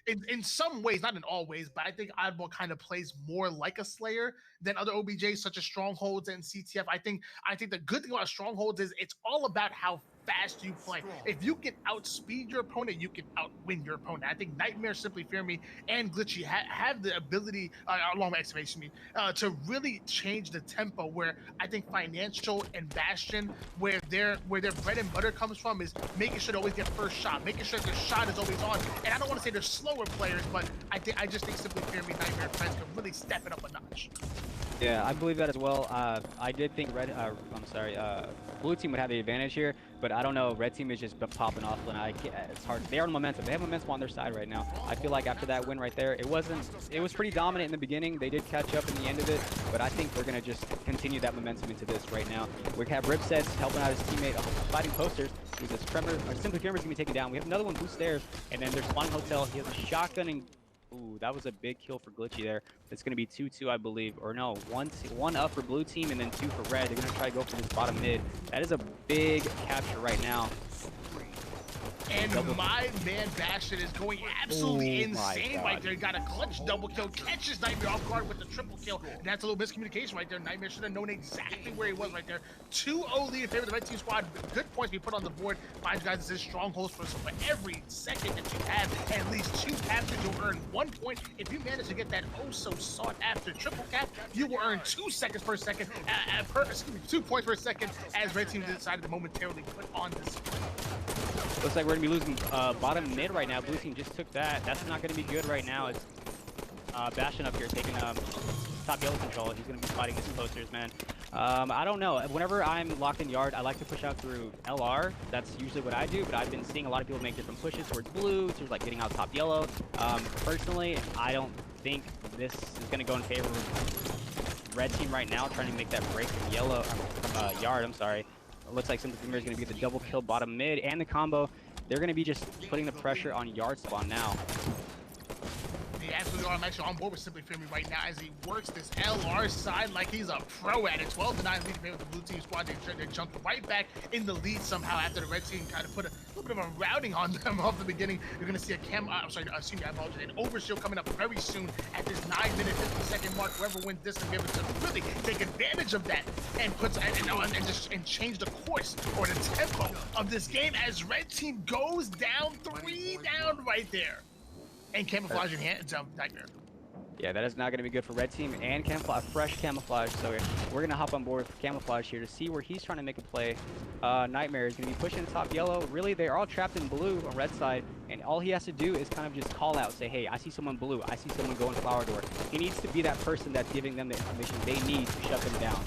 in some ways, not in all ways, but I think Oddball kind of plays more like a Slayer than other OBJs such as Strongholds and CTF. I think the good thing about Strongholds is it's all about how fast you play. If you can outspeed your opponent, you can outwin your opponent. I think Nightmare, Simply Fear Me, and Glitchy have the ability, along with Excavation Me, to really change the tempo. Where I think Financial and Bastion, where their bread and butter comes from, is making sure to always get first shot, making sure their shot is always on. And I don't want to say they're slower players, but I just think Simply Fear Me, Nightmare, Friends can really step it up a notch. Yeah, I believe that as well. I did think blue team would have the advantage here, but I don't know. Red team is just popping off, and it's hard. They are on momentum. They have momentum on their side right now. I feel like after that win right there, it was pretty dominant in the beginning. They did catch up in the end of it, but I think they're gonna just continue that momentum into this right now. We have Ripsets helping out his teammate, fighting posters. Who's this? Simply Tremor is gonna be taken down. We have another one who's there, and then there's Spawning Hotel. He has a shotgun and. Ooh, that was a big kill for Glitchy there. It's going to be 2-2, I believe. Or no, one up for blue team and then 2 for red. They're going to try to go for this bottom mid. That is a big capture right now. And my man Bastion is going absolutely insane right there. He got a clutch double kill, catches Nightmare off guard with the triple kill. And that's a little miscommunication right there. Nightmare should have known exactly where he was right there. 2-0 lead in favor of the red team squad. Good points being put on the board. Find you guys this is strongholds for every second that you have. At least 2 captures, you'll earn 1 point. If you manage to get that oh so sought after triple cap, you will earn 2 seconds per second. 2 points per second as red team decided to momentarily put on this. Looks like we're gonna be losing bottom mid right now. Blue team just took that. That's not gonna be good right now. It's Bastion up here taking top yellow control. He's gonna be fighting his posters, man. I don't know. Whenever I'm locked in yard, I like to push out through LR. That's usually what I do, but I've been seeing a lot of people make different pushes towards blue, towards like getting out top yellow. Personally, I don't think this is gonna go in favor of red team right now, trying to make that break from yellow, from yard. I'm sorry. It looks like Simple Dreamer is going to be the double kill bottom mid and the combo. They're going to be just putting the pressure on yard spawn now. Yeah, absolutely. I'm actually on board with Simply Fury right now as he works this LR side like he's a pro at it. 12-9 lead with the blue team squad. They jumped right back in the lead somehow after the red team kind of put a little bit of a routing on them off the beginning. You're going to see a excuse me, I apologize, an overshield coming up very soon at this 9-minute 50-second mark. Whoever wins this will be able to really take advantage of that and puts and change the course or the tempo of this game as red team goes down 3 down right there. And camouflage in hand, Nightmare. Yeah, that is not going to be good for red team and camouflage, fresh camouflage. So we're going to hop on board with camouflage here to see where he's trying to make a play. Nightmare is going to be pushing top yellow. Really, they're all trapped in blue on red side. And all he has to do is kind of just call out, say, hey, I see someone blue. I see someone going flower door. He needs to be that person that's giving them the information they need to shut them down.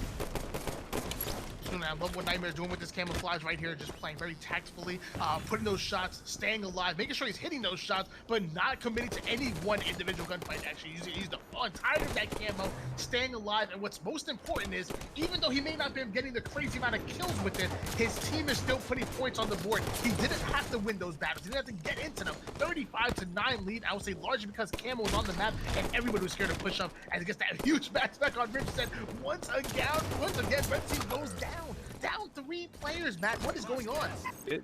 I love what Nightmare's doing with this camouflage right here, just playing very tactfully, putting those shots, staying alive, making sure he's hitting those shots, but not committing to any one individual gunfight. Actually, he's the entirety of that camo, staying alive, and what's most important is, even though he may not be getting the crazy amount of kills with it, his team is still putting points on the board. He didn't have to win those battles. He didn't have to get into them. 35-9 lead, I would say largely because camo was on the map, and everybody was scared to push up as he gets that huge back on Richardson. Once again, red team goes down 3 players, Matt. What is going on?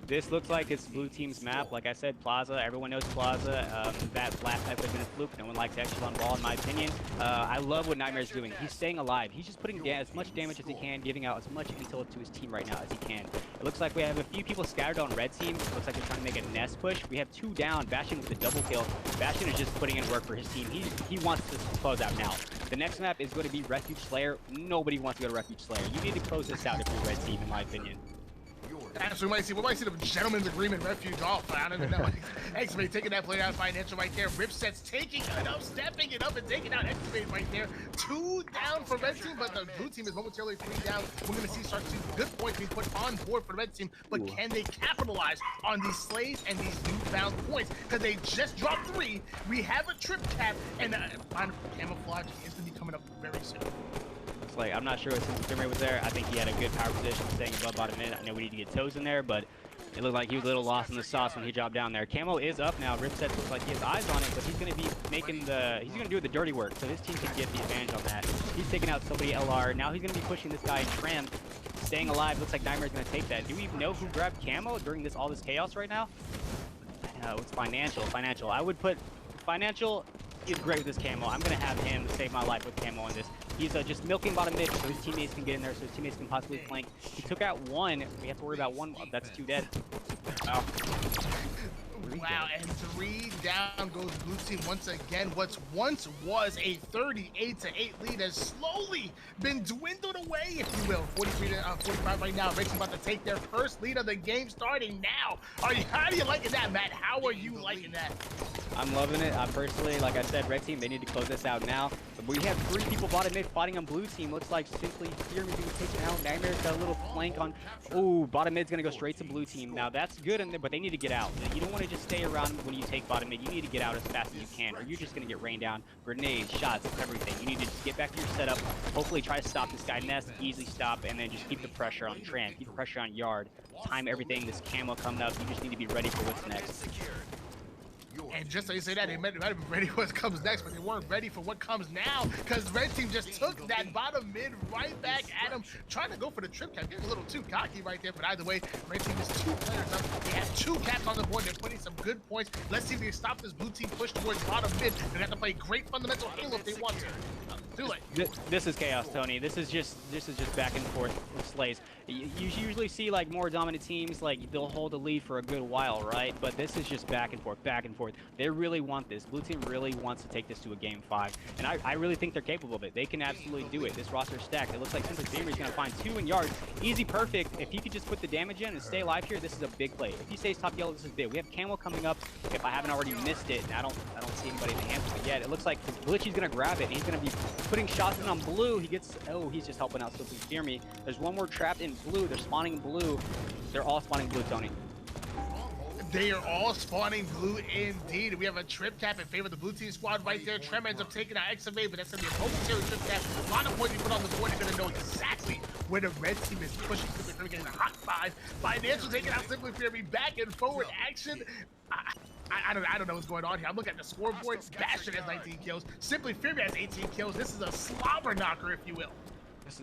This looks like it's blue team's map. Like I said, Plaza. Everyone knows Plaza. That last map has been a fluke. No one likes Echelon Ball, in my opinion. I love what Nightmare's doing. He's staying alive. He's just putting as much damage as he can, giving out as much intel to his team right now as he can. It looks like we have a few people scattered on red team. It looks like they're trying to make a nest push. We have 2 down. Bastion with the double kill. Bastion is just putting in work for his team. He wants to close out now. The next map is going to be Refuge Slayer. Nobody wants to go to Refuge Slayer. You need to close this out if you're red team, in my opinion. So we might see the gentleman's agreement refuge off. I don't even know. X-Ray taking that play out financial right there. Ripset's taking it up, stepping it up and taking out X-Ray right there. 2 down for red team, but the blue team is momentarily 3 down. We're going to see good points being put on board for the red team, but can they capitalize on these slays and these newfound points? Because they just dropped 3. We have a trip cap, and camouflage is going to be coming up very soon. Like, I'm not sure if Simmer was there. I think he had a good power position staying above bottom mid. I know we need to get toes in there, but it looked like he was a little lost in the sauce when he dropped down there. Camo is up now. Ripset looks like he has eyes on it, but he's going to be making he's going to do the dirty work, so his team can get the advantage on that. He's taking out somebody LR. Now he's going to be pushing this guy in Tram, staying alive. Looks like Nightmare's going to take that. Do we even know who grabbed Camo during all this chaos right now? It's Financial. I would put Financial. He's great with this camo. I'm going to have him save my life with camo on this. He's just milking bottom mid so his teammates can get in there, so his teammates can possibly flank. He took out 1. We have to worry about 1. That's 2 dead. Wow. Wow, and 3 down goes blue team once again. What once was a 38-8 lead has slowly been dwindled away, if you will. 43-45 right now. Red team about to take their first lead of the game starting now. How are you liking that, Matt? How are you liking that? I'm loving it. Personally, like I said, red team, they need to close this out now. But we have 3 people bottom mid fighting on blue team. Looks like Simply Fear being taken out. Nightmare's got a little flank on. Oh, bottom mid's going to go straight to blue team. Now, that's good, but they need to get out. You don't want to just stay around when you take bottom mid. You need to get out as fast as you can, or you're just going to get rained down. Grenades, shots, everything. You need to just get back to your setup. Hopefully, try to stop this guy nest, easily stop, and then just keep the pressure on Tran. Keep the pressure on yard. Time everything. This camo coming up. You just need to be ready for what's next. And just like you say that, they might have been ready for what comes next, but they weren't ready for what comes now, because Red Team just took that bottom mid right back at him, trying to go for the trip cap. Getting a little too cocky right there, but either way, Red Team is 2 players up. They have 2 caps on the board. They're putting some good points. Let's see if they stop this blue team push towards bottom mid. They have to play great fundamental Halo if they want to. Do it. This is chaos, Tony. This is just back and forth slays. You usually see like more dominant teams, like they'll hold the lead for a good while, right? But this is just back and forth, back and forth. They really want this. Blue team really wants to take this to a game 5, and I really think they're capable of it. They can absolutely do it. This roster stacked. It looks like Simply Famery's gonna find 2 in yards. Easy, perfect. If he could just put the damage in and stay alive here, this is a big play. If he stays top yellow, this is big. We have Camo coming up. If I haven't already missed it, and I don't see anybody in the hands of it yet. It looks like Glitchy's gonna grab it, and he's gonna be putting shots in on blue. He gets, oh, he's just helping out Simply Famery. There's one more trapped in blue. They're spawning blue. They're all spawning blue, Tony. They are all spawning blue indeed. We have a trip cap in favor of the blue team squad right there. Trem ends up taking out Excavate, but that's going to be a momentary trip cap. A lot of points you put on the board. You're going to know exactly where the red team is pushing. Simply Famery getting a hot 5. Financial taking out Simply Famery. Back and forward action. I don't know what's going on here. I'm looking at the scoreboard. Bastion has 19 kills. Simply Famery has 18 kills. This is a slobber knocker, if you will.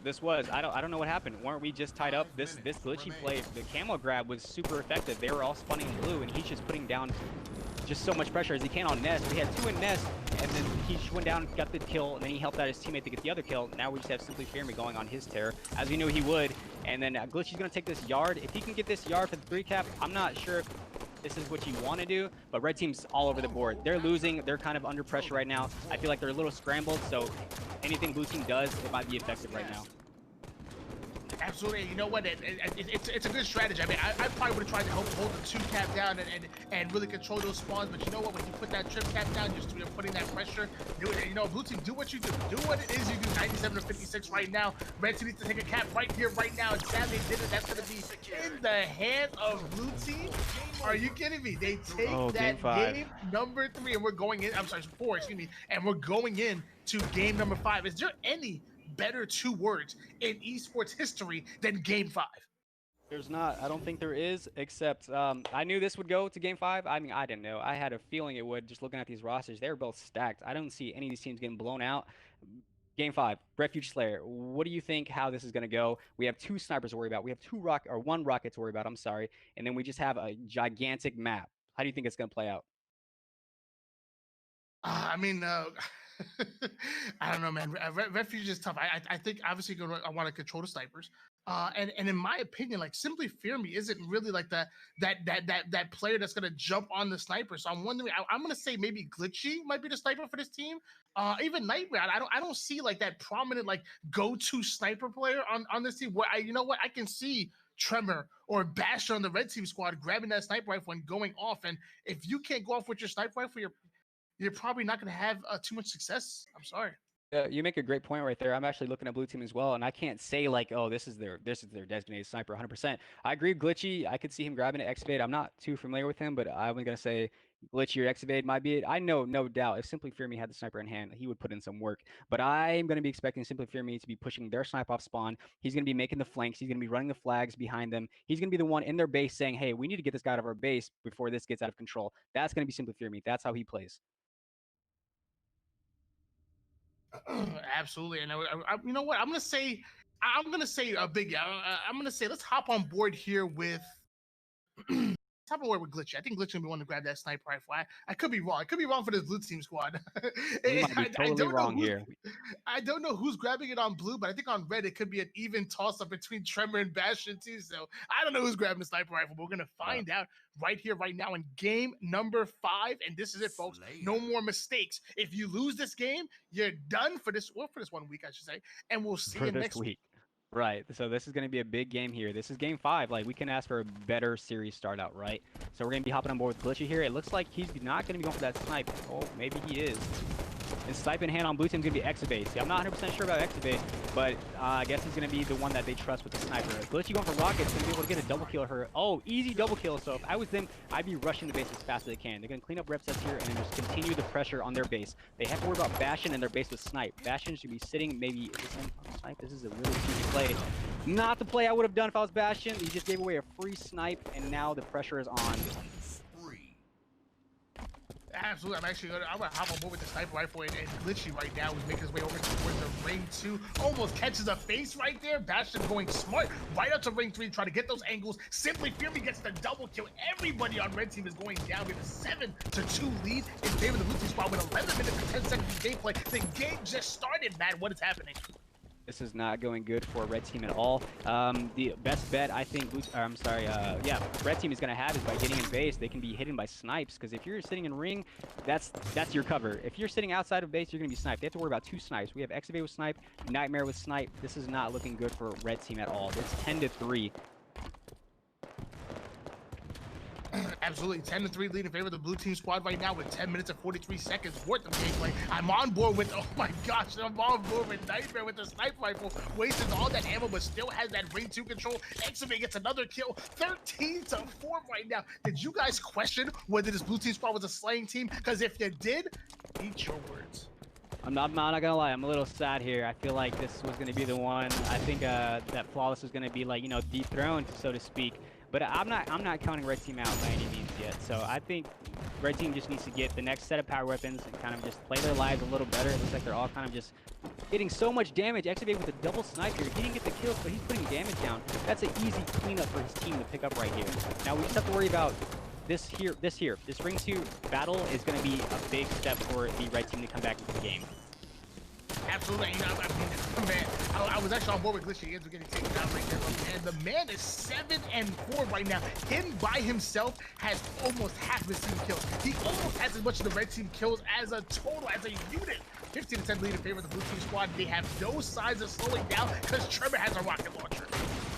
This was, I don't know what happened. Weren't we just tied up? This glitchy play, the camo grab was super effective. They were all spawning blue, and he's just putting down just so much pressure as he can on Nest. We had 2 in Nest, and then he just went down, got the kill, and then he helped out his teammate to get the other kill. Now we just have Simply Famery going on his tear, as we knew he would. And then Glitchy's gonna take this yard. If he can get this yard for the 3 cap, I'm not sure if this is what you want to do, but red team's all over the board. They're losing. They're kind of under pressure right now. I feel like they're a little scrambled, so anything blue team does, it might be effective right now. Absolutely. You know what? It's a good strategy. I mean, I probably would have tried to hold the 2 cap down and really control those spawns. But you know what? When you put that trip cap down, you're putting that pressure. You know, blue team, do what you do. Do what it is you do. 97 to 56 right now. Red team needs to take a cap right here, right now. And sadly, they did it. That's going to be in the hands of blue team. Are you kidding me? They take that game number 3, and we're going in. I'm sorry, 4. Excuse me. And we're going in to game number 5. Is there any better 2 words in esports history than game 5? There's not. I don't think there is, except I knew this would go to game 5. I mean, I didn't know. I had a feeling it would, just looking at these rosters. They were both stacked. I don't see any of these teams getting blown out. Game 5, Refuge Slayer. What do you think how this is going to go? We have 2 snipers to worry about. We have 1 rocket to worry about, I'm sorry. And then we just have a gigantic map. How do you think it's going to play out? I mean, I don't know, man. Refuge is tough. I think obviously I want to control the snipers. And in my opinion, like Simply Famery isn't really like that player that's gonna jump on the sniper. So I'm wondering. I'm gonna say maybe Glitchy might be the sniper for this team. Even Nightmare. I don't see like that prominent like go-to sniper player on this team. Where you know what, I can see Tremor or Basher on the red team squad grabbing that sniper rifle and going off. And if you can't go off with your sniper rifle, you're probably not going to have too much success. I'm sorry. You make a great point right there. I'm actually looking at blue team as well, and I can't say like, oh, this is their designated sniper 100%. I agree, Glitchy. I could see him grabbing it, Excavate. I'm not too familiar with him, but I'm gonna say Glitchy or Excavate might be it. I know, no doubt, if Simply Famery had the sniper in hand, he would put in some work. But I'm gonna be expecting Simply Famery to be pushing their snipe off spawn. He's gonna be making the flanks. He's gonna be running the flags behind them. He's gonna be the one in their base saying, hey, we need to get this guy out of our base before this gets out of control. That's gonna be Simply Famery. That's how he plays. Absolutely. And you know what? I'm gonna say a big. I'm gonna say let's hop on board here with. Let's hop on board with Glitchy. I think Glitchy will be one to grab that sniper rifle. I could be wrong. I could be wrong for this blue team squad. You might be totally wrong here. I don't know who's grabbing it on blue, but I think on red it could be an even toss-up between Tremor and Bastion too. So I don't know who's grabbing the sniper rifle, but we're gonna find out right here, right now in game number 5. And this is it, folks. No more mistakes. If you lose this game, you're done for this 1 week, I should say. And we'll see you next week. Right. So this is going to be a big game here. This is game 5. Like, we can ask for a better series start out, right? So we're going to be hopping on board with Glitchy here. It looks like he's not going to be going for that snipe. Oh, maybe he is. And snipe in hand on blue team is going to be Excavate. See, I'm not 100% sure about Excavate, but I guess he's going to be the one that they trust with the sniper. Glitchy going for rockets, going to be able to get a double kill her. Oh, easy double kill. So if I was them, I'd be rushing the base as fast as they can. They're going to clean up rep sets here and then just continue the pressure on their base. They have to worry about Bastion and their base with snipe. Bastion should be sitting maybe snipe. This is a really cheesy play. Not the play I would have done if I was Bastion. He just gave away a free snipe, and now the pressure is on. Absolutely. I'm gonna hop on board with the sniper rifle and Glitchy right now. He's making his way over towards the ring 2. Almost catches a face right there. Bastion going smart right up to ring 3, trying to get those angles. Simply Fury gets the double kill. Everybody on red team is going down. We have a 7-2 lead in favor of the blue team squad with 11 minutes and 10 seconds of gameplay. The game just started, man. What is happening? This is not going good for red team at all. The best bet I think, red team is going to have is by getting in base. They can be hidden by snipes, because if you're sitting in ring, that's your cover. If you're sitting outside of base, you're going to be sniped. They have to worry about 2 snipes. We have Exave with snipe, Nightmare with snipe. This is not looking good for red team at all. It's 10-3. Absolutely, 10-3 lead in favor of the blue team squad right now with 10 minutes and 43 seconds worth of gameplay. I'm on board with, oh my gosh, I'm on board with Nightmare with the sniper rifle. Wastes all that ammo, but still has that ring 2 control. Exave gets another kill, 13-4 right now. Did you guys question whether this blue team squad was a slaying team? Because if you did, eat your words. I'm not gonna lie, I'm a little sad here. I feel like this was gonna be the one. I think that Flawless is gonna be like, dethroned, so to speak. But I'm not counting red team out by any means yet. So I think red team just needs to get the next set of power weapons and kind of just play their lives a little better. It looks like they're all kind of just getting so much damage. Exave with a double snipe here. He didn't get the kills, but he's putting damage down. That's an easy cleanup for his team to pick up right here. Now we just have to worry about this ring 2 battle is going to be a big step for the red team to come back into the game. Absolutely, man, I was actually on board with Glitchy. He ends up getting taken down right there, and the man is 7-4 right now. Him by himself has almost half his team kills. He almost has as much of the red team kills as a total, as a unit. 15-10 lead in favor of the blue team squad. They have no signs of slowing down because Trevor has a rocket launcher.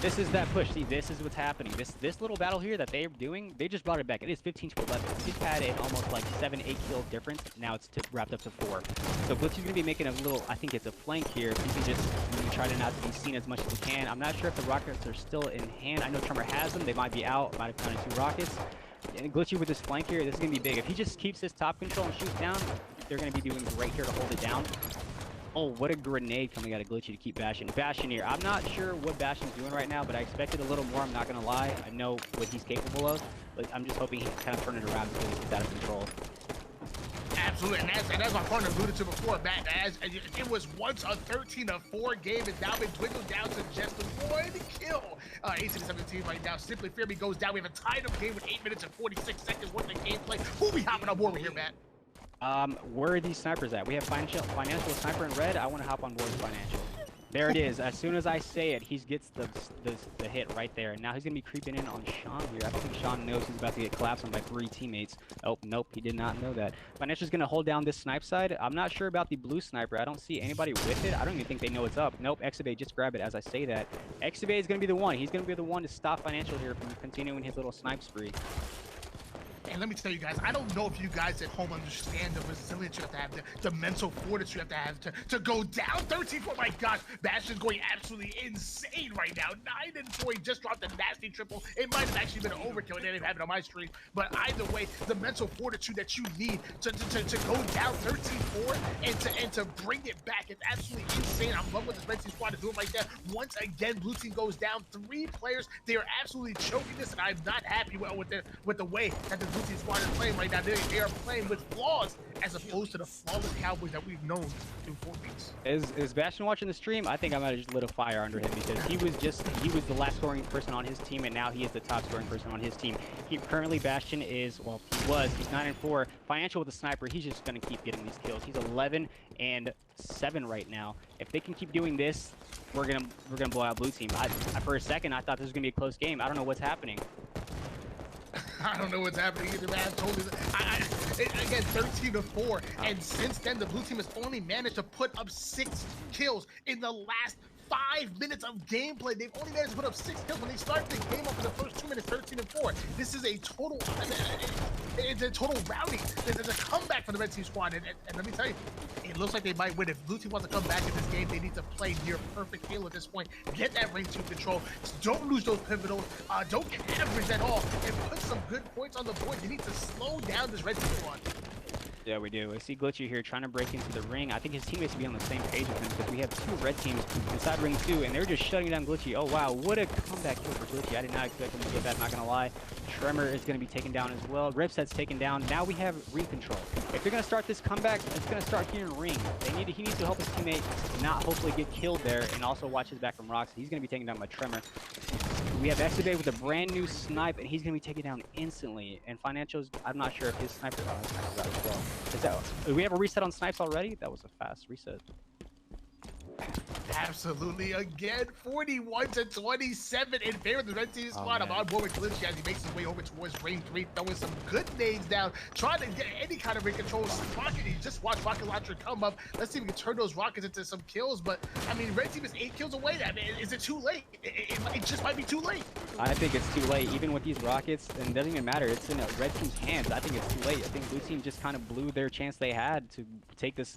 This is that push. See, this is what's happening. This little battle here that they're doing, they just brought it back. It is 15-11. We just had an almost like 7-8 kill difference. Now it's wrapped up to 4. So Glitchy's going to be making a little, I think it's a flank here. If you can just try to not be seen as much as you can. I'm not sure if the rockets are still in hand. I know Tremor has them. They might be out. Might have counted 2 rockets. And Glitchy with this flank here, this is going to be big. If he just keeps his top control and shoots down, they're going to be doing great here to hold it down. Oh, what a grenade coming out of Glitchy to keep Bastion. Bastion here. I'm not sure what Bastion's doing right now, but I expected a little more. I'm not going to lie. I know what he's capable of, but I'm just hoping he can kind of turn it around because he's out of control. Absolutely, and as my partner alluded to before, Matt, it was once a 13-4 game, and now been dwindled down to just 1 kill. 18-17 right now. Simply Fury goes down. We have a tied-up game with 8 minutes and 46 seconds worth of gameplay. Who we hopping on board with here, Matt? Where are these snipers at? We have financial sniper in red. I want to hop on board with financial. There it is. As soon as I say it, he gets the hit right there. And now he's going to be creeping in on Sean here. I don't think Sean knows he's about to get collapsed on by 3 teammates. Oh, nope, he did not know that. Financial's going to hold down this snipe side. I'm not sure about the blue sniper. I don't see anybody with it. I don't even think they know it's up. Nope, Exave, just grab it as I say that. Exave is going to be the one. He's going to be the one to stop Financial here from continuing his little snipe spree. And let me tell you guys, I don't know if you guys at home understand the resilience you have to have, the mental fortitude you have to go down 13-4. Oh my gosh, Bastion's going absolutely insane right now. 9-4, he just dropped a nasty triple. It might have actually been an overkill. I didn't have it on my stream. But either way, the mental fortitude that you need to go down 13-4 and to bring it back, it's absolutely insane. I love what this red team squad is doing right there. Once again, blue team goes down 3 players. They are absolutely choking this, and I'm not happy with the way that the blue team squad is playing right now. They are playing with flaws as opposed to the flawless Cowboys that we've known through 4 weeks. Is Bastion watching the stream? I think I might have just lit a fire under him because he was the last scoring person on his team, and now he is the top scoring person on his team. Currently Bastion is, well, he's 9-4. Financial with a sniper, he's just gonna keep getting these kills. He's 11-7 right now. If they can keep doing this, we're gonna blow out blue team. For a second I thought this was gonna be a close game. I don't know what's happening. I don't know what's happening either, man. Again, 13-4, and since then the blue team has only managed to put up 6 kills in the last 5 minutes of gameplay. They've only managed to put up 6 kills when they started the game off in the first 2 minutes, 13-4. This is a total, it's a total rowdy. There's a comeback for the red team squad, and let me tell you, it looks like they might win. If blue team wants to come back in this game, they need to play near perfect Halo at this point. Get that ring 2 control. Don't lose those pivotals. Don't get average at all, and put some good points on the board. They need to slow down this red team squad. Yeah, we do. I see Glitchy here trying to break into the ring. I think his teammates should be on the same page with him because we have 2 red teams inside ring 2, and they're just shutting down Glitchy. Oh, wow. What a comeback kill for Glitchy. I did not expect him to get that, not going to lie. Tremor is going to be taken down as well. Ripset's taken down. Now we have ring control. If they're going to start this comeback, it's going to start here in ring. He needs to help his teammate not hopefully get killed there, and also watch his back from Rox. He's going to be taken down by Tremor. We have Exabay with a brand new snipe, and he's going to be taken down instantly. And Financials, I'm not sure if his sniper is out as well. Do we have a reset on snipes already? That was a fast reset. Absolutely. Again, 41-27 in favor of the red team squad. I'm on board with Glitchy as he makes his way over towards ring 3, throwing some good nades down, trying to get any kind of ring control. Rocket, he just watched Rocket Launcher come up. Let's see if we can turn those rockets into some kills. But I mean, red team is 8 kills away. I mean, is it too late? It just might be too late. I think it's too late, even with these rockets, and it doesn't even matter. It's in a red team's hands. I think it's too late. I think blue team just kind of blew their chance they had to take this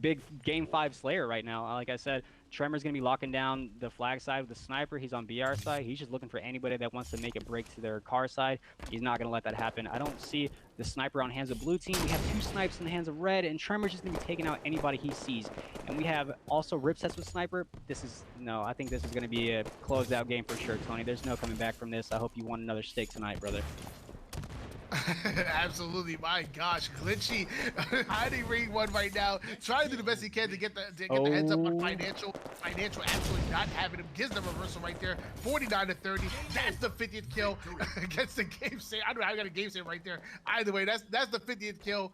big game 5 Slayer right now. Like I said, Tremor's going to be locking down the flag side with the sniper. He's on BR side. He's just looking for anybody that wants to make a break to their car side. He's not going to let that happen. I don't see the sniper on hands of blue team. We have 2 snipes in the hands of red, and Tremor's just going to be taking out anybody he sees. And we have also Ripsets with sniper. I think this is going to be a closed out game for sure, Tony. There's no coming back from this. I hope you won another steak tonight, brother. Absolutely, my gosh, Glitchy hiding ring 1 right now, trying to do the best he can to get the heads up on Financial. Financial absolutely not having him, gives the reversal right there, 49-30. That's the 50th kill against the game save. I don't know how I got a game save right there. Either way, that's the 50th kill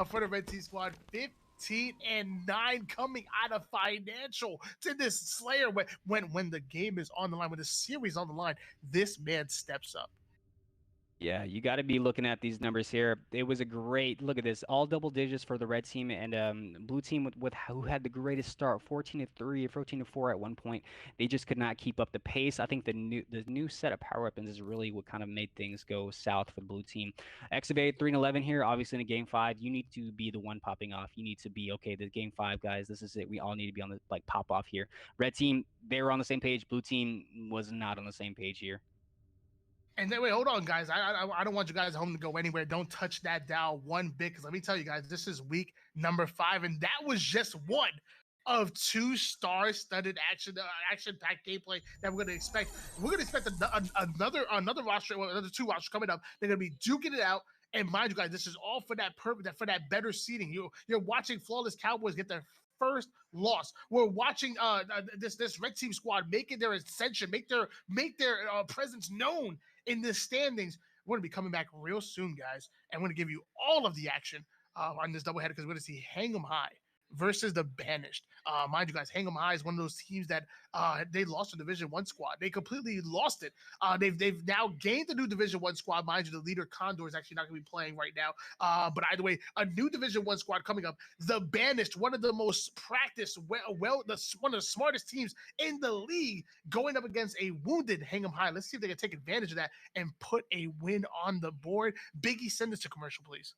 for the red team squad. 15-9 coming out of Financial to this Slayer. When the game is on the line, when the series on the line, this man steps up. Yeah, you got to be looking at these numbers here. It was a great look at this, all double digits for the red team and blue team with who had the greatest start, 14-3, 14-4 at one point. They just could not keep up the pace. I think the new set of power weapons is really what kind of made things go south for the blue team. Exabay 3-11 here, obviously in a game 5, you need to be the one popping off. You need to be okay. The game 5 guys, this is it. We all need to be on the pop off here. Red team, they were on the same page. Blue team was not on the same page here. And then wait, hold on, guys. I don't want you guys home to go anywhere. Don't touch that dial one bit, because let me tell you guys, this is week number 5, and that was just one of 2 star-studded action-packed gameplay that we're gonna expect. We're gonna expect another roster, another 2 rosters coming up. They're gonna be duking it out. And mind you, guys, this is all for that for that better seating. You're watching Flawless Cowboys get their first loss. We're watching this red team squad making their ascension, make their presence known in the standings. We're going to be coming back real soon, guys, and we're going to give you all of the action on this doubleheader, because we're going to see Hang 'em High versus the Banished. Mind you guys, Hang 'em High is one of those teams that they lost to Division 1 squad. They completely lost it. They've now gained the new Division 1 squad. Mind you, the leader Condor is actually not going to be playing right now. But either way, a new Division 1 squad coming up. The Banished, one of the most practiced, one of the smartest teams in the league, going up against a wounded Hang 'em High. Let's see if they can take advantage of that and put a win on the board. Biggie, send us to commercial, please.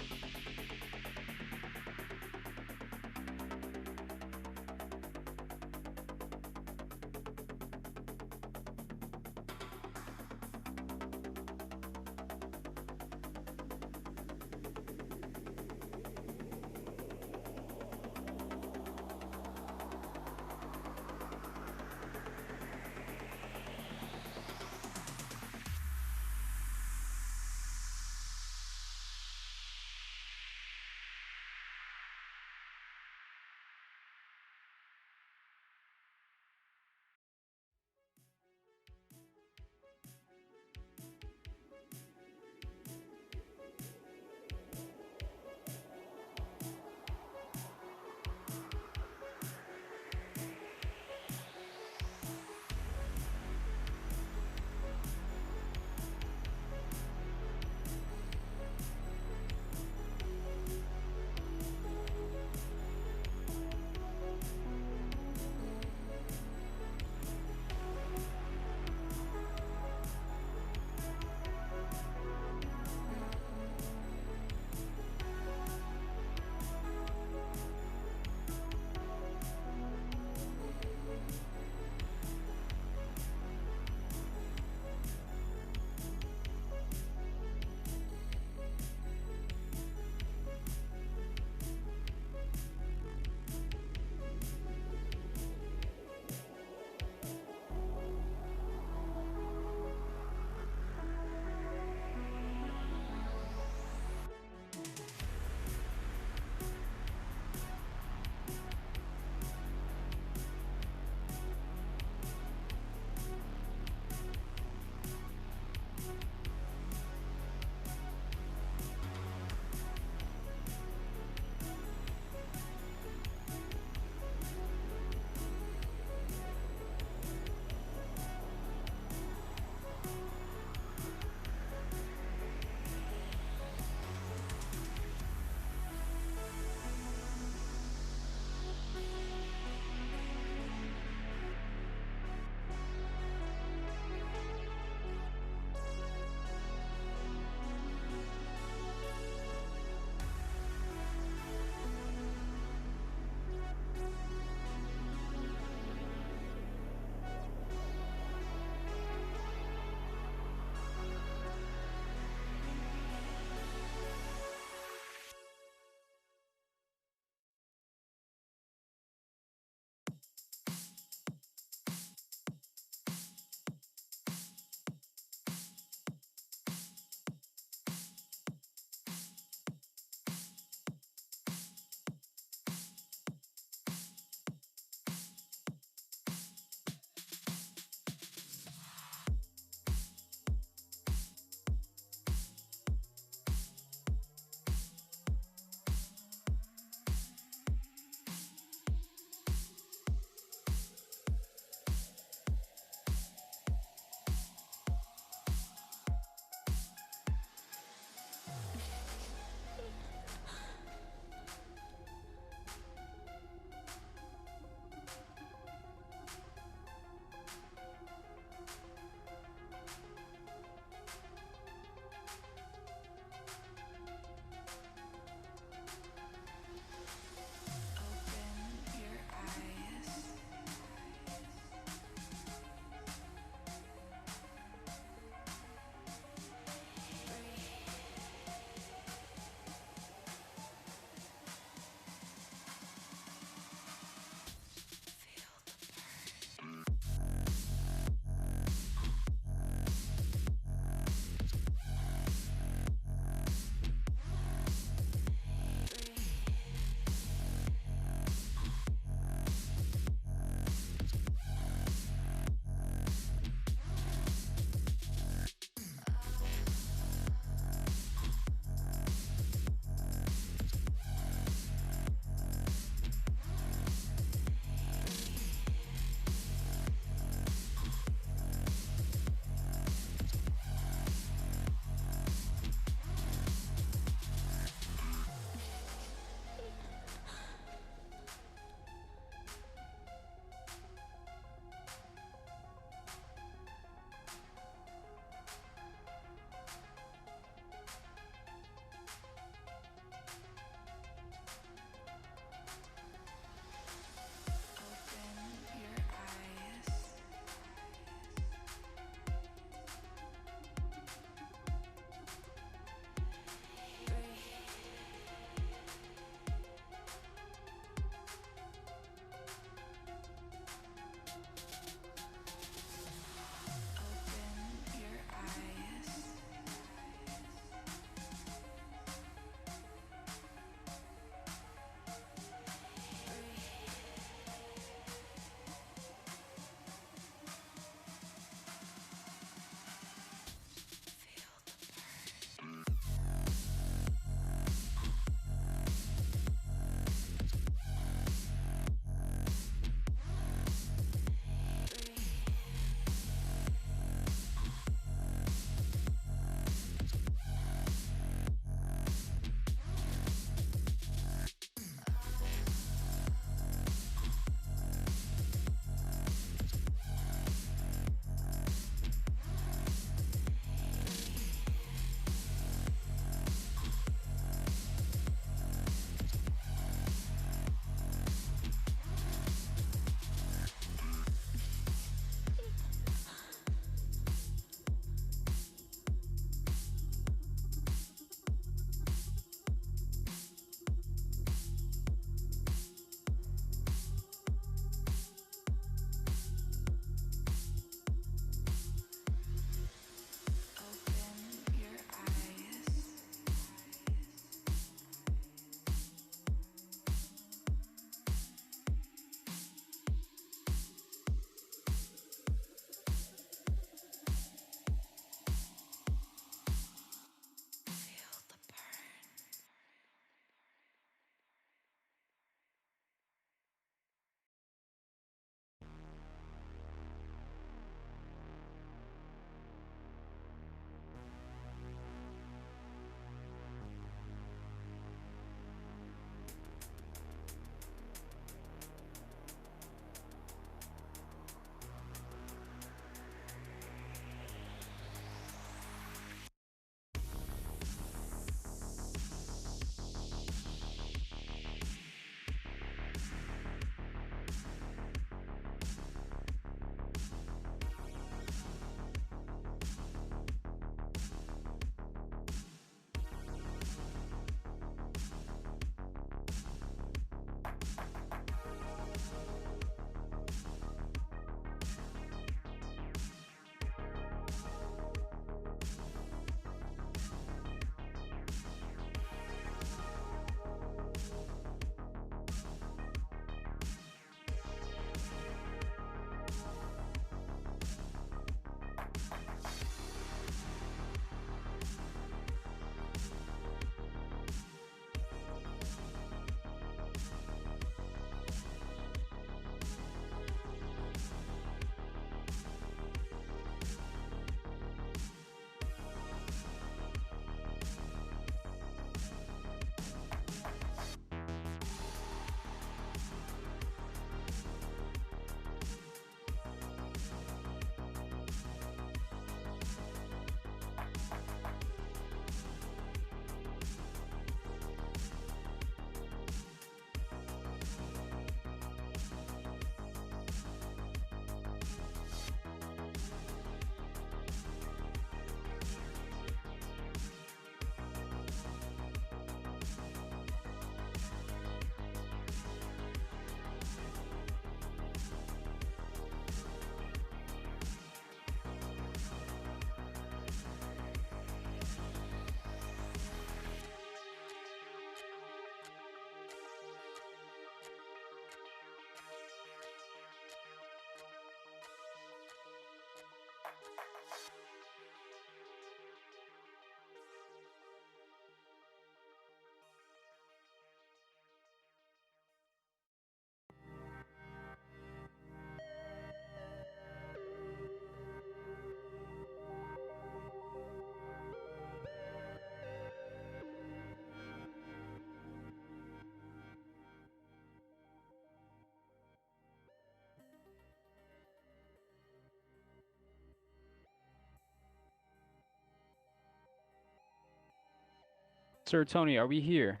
Sir Tony, are we here?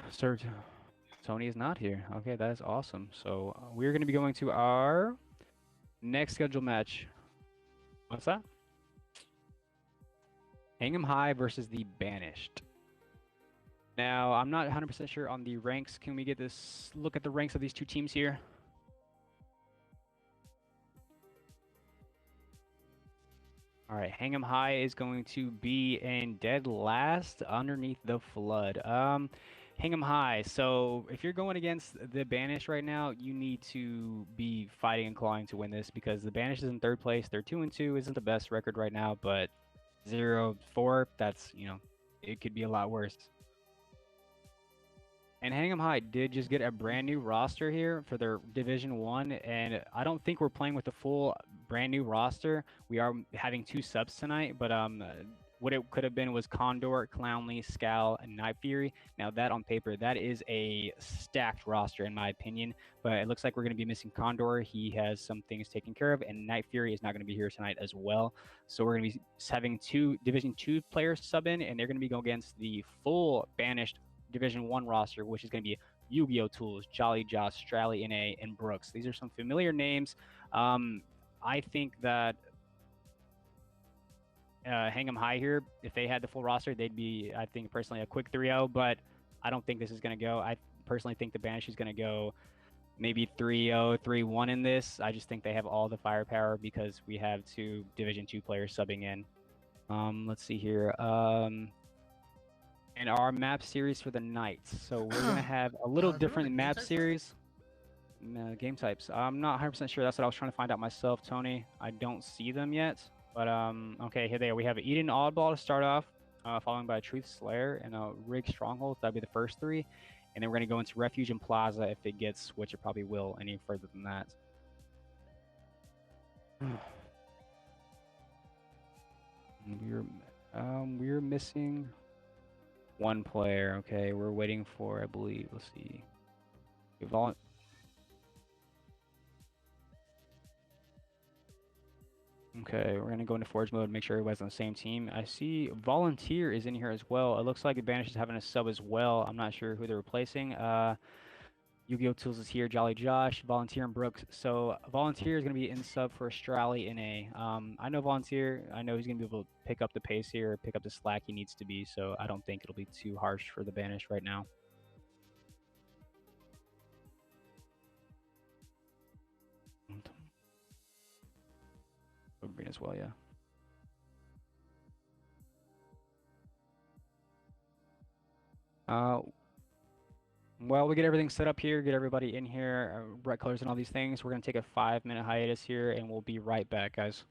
Sir Tony is not here. Okay, that is awesome. So we're going to be going to our next scheduled match. What's that? Hingham High versus the Banished. Now, I'm not 100% sure on the ranks. Can we get this look at the ranks of these two teams here? All right, Hingham High is going to be in dead last underneath the flood. Hingham High. So if you're going against the Banished right now, you need to be fighting and clawing to win this because the Banished is in third place. They're 2-2, isn't the best record right now, but 0-4. That's it could be a lot worse. And Hingham High did just get a brand new roster here for their Division 1, and I don't think we're playing with a full brand new roster. We are having 2 subs tonight, but what it could have been was Condor, Clownly, Scal, and Night Fury. Now that on paper, that is a stacked roster in my opinion, but it looks like we're going to be missing Condor. He has some things taken care of, and Night Fury is not going to be here tonight as well. So we're going to be having 2 Division 2 players sub in, and they're going to be going against the full Banished Division 1 roster, which is going to be Yu-Gi-Oh! Tools, Jolly Josh, Strally, NA, and Brooks. These are some familiar names. I think that Hingham High here, if they had the full roster, they'd be, I think, personally, a quick 3-0, but I don't think this is going to go. I personally think the Banish is going to go maybe 3-0, 3-1 in this. I just think they have all the firepower because we have 2 Division 2 players subbing in. Let's see here. And our map series for the Knights. So we're going to have a little different map series. Game types. I'm not 100% sure. That's what I was trying to find out myself, Tony. I don't see them yet. But, okay, here they are. We have Eden Oddball to start off, followed by Truth Slayer and a Rig Stronghold. That'd be the first 3. And then we're going to go into Refuge and Plaza if it gets, which it probably will, any further than that. We're missing 1 player. Okay, we're waiting for, I believe, let's see. Okay, we're going to go into Forge mode, make sure everybody's on the same team. I see Volunteer is in here as well. It looks like the Banish is having a sub as well. I'm not sure who they're replacing. Yu-Gi-Oh! Tools is here, Jolly Josh, Volunteer, and Brooks. So Volunteer is going to be in sub for Strally NA. I know Volunteer. I know he's going to be able to pick up the pace here, pick up the slack he needs to be. So I don't think it'll be too harsh for the Banish right now. Green as well, yeah. Well, we get everything set up here, get everybody in here, bright colors and all these things. We're going to take a 5-minute hiatus here, and we'll be right back, guys.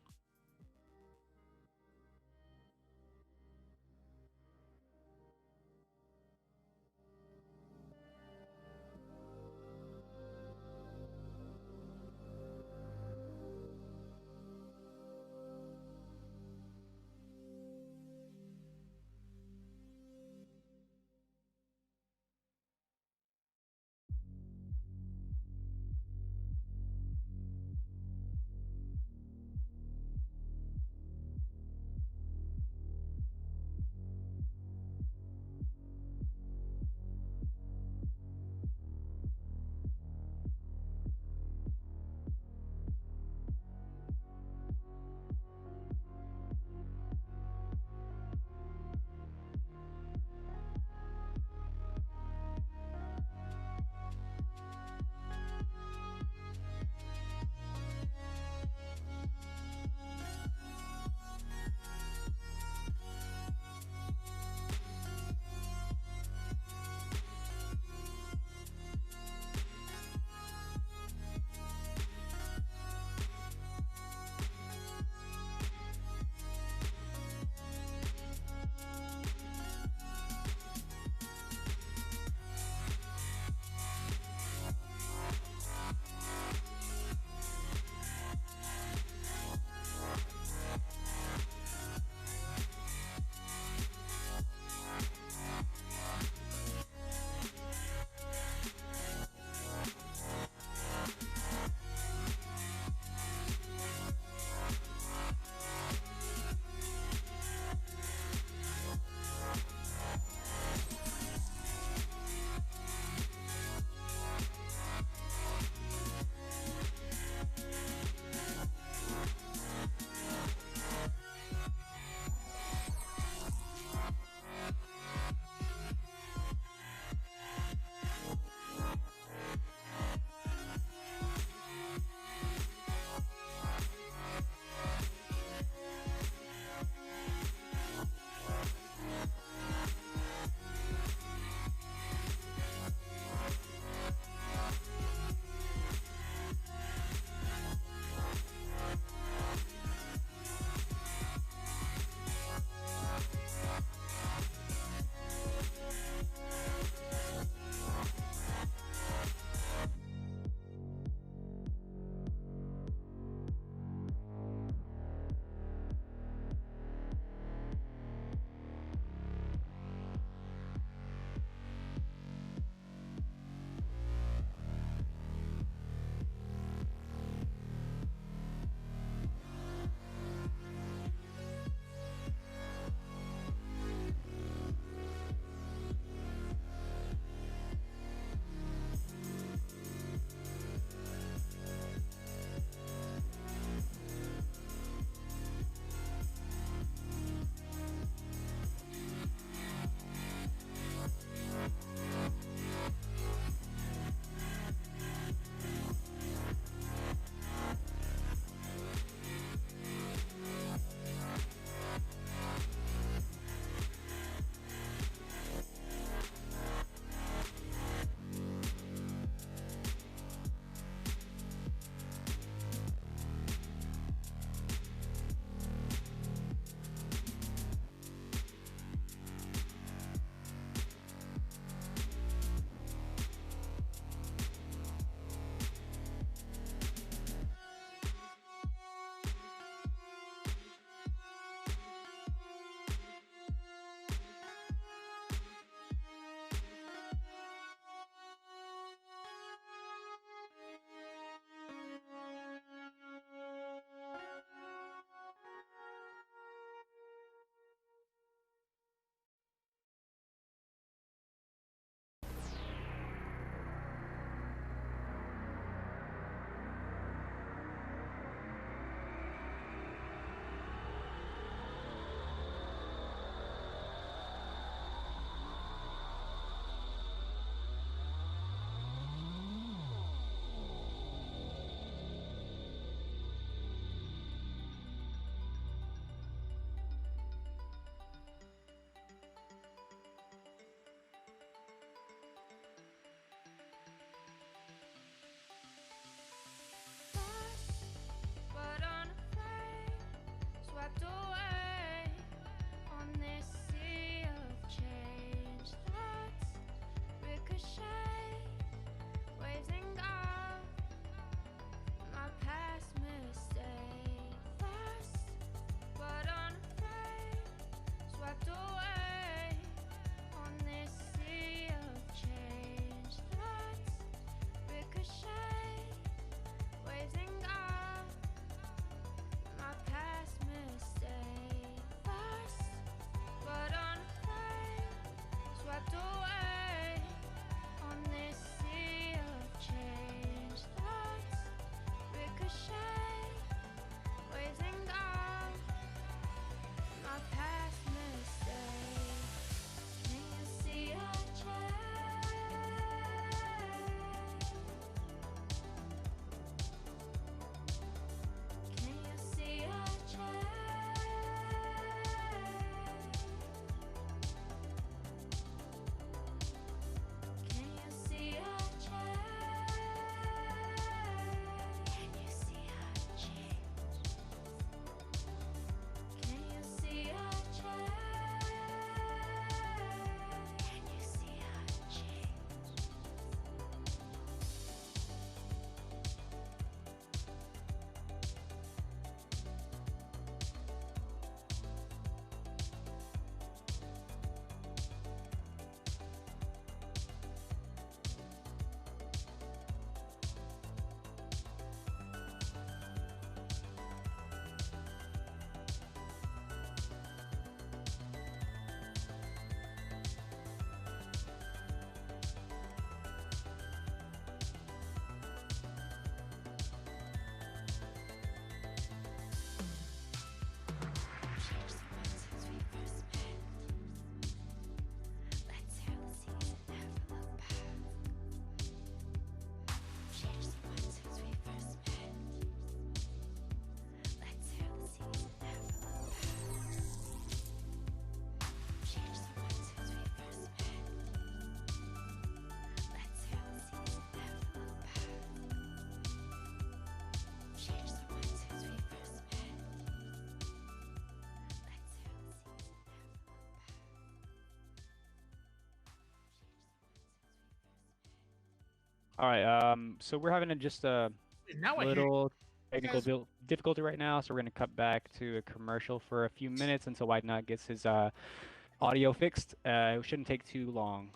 All right. So we're having just a And now I hear little you technical guys. difficulty right now, so we're gonna cut back to a commercial for a few minutes until White Nut gets his audio fixed. It shouldn't take too long.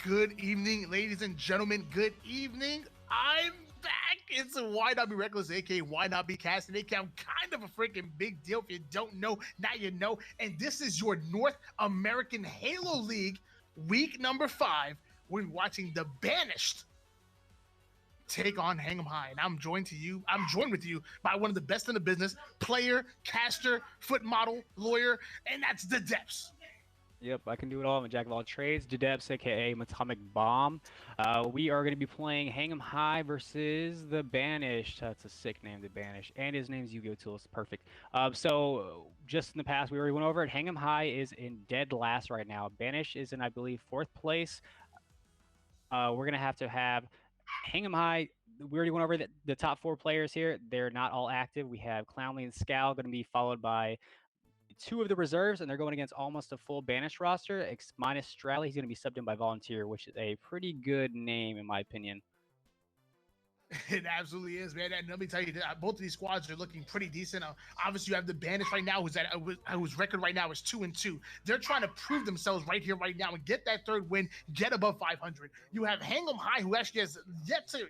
Good evening, ladies and gentlemen. Good evening. I'm back. It's Why Not Be Reckless, aka Why Not Be Casting, aka I'm kind of a freaking big deal. If you don't know, now you know. And this is your North American Halo League, week number 5. We're watching the Banished take on Hang 'em High. And I'm joined with you by one of the best in the business, player, caster, foot model, lawyer, and that's the Depths. Yep, I can do it all. I'm a jack of all trades. Jadebs, aka Atomic Bomb. We are going to be playing Hang 'em High versus the Banished. That's a sick name, the Banished. And his name's Yu-Gi-Oh! Tools. Perfect. Just in the past, we already went over it. Hang 'em High is in dead last right now. Banished is in, I believe, 4th place. We're going to have Hang 'em High. We already went over the top 4 players here. They're not all active. We have Clownly and Scowl going to be followed by 2 of the reserves, and they're going against almost a full banished roster, minus Strally. He's going to be subbed in by Volunteer, which is a pretty good name in my opinion. It absolutely is, man. And let me tell you, both of these squads are looking pretty decent. Obviously, you have the Bandits right now, whose record right now is 2-2. They're trying to prove themselves right here, right now, and get that third win, get above 500. You have Hang 'em High, who actually has yet to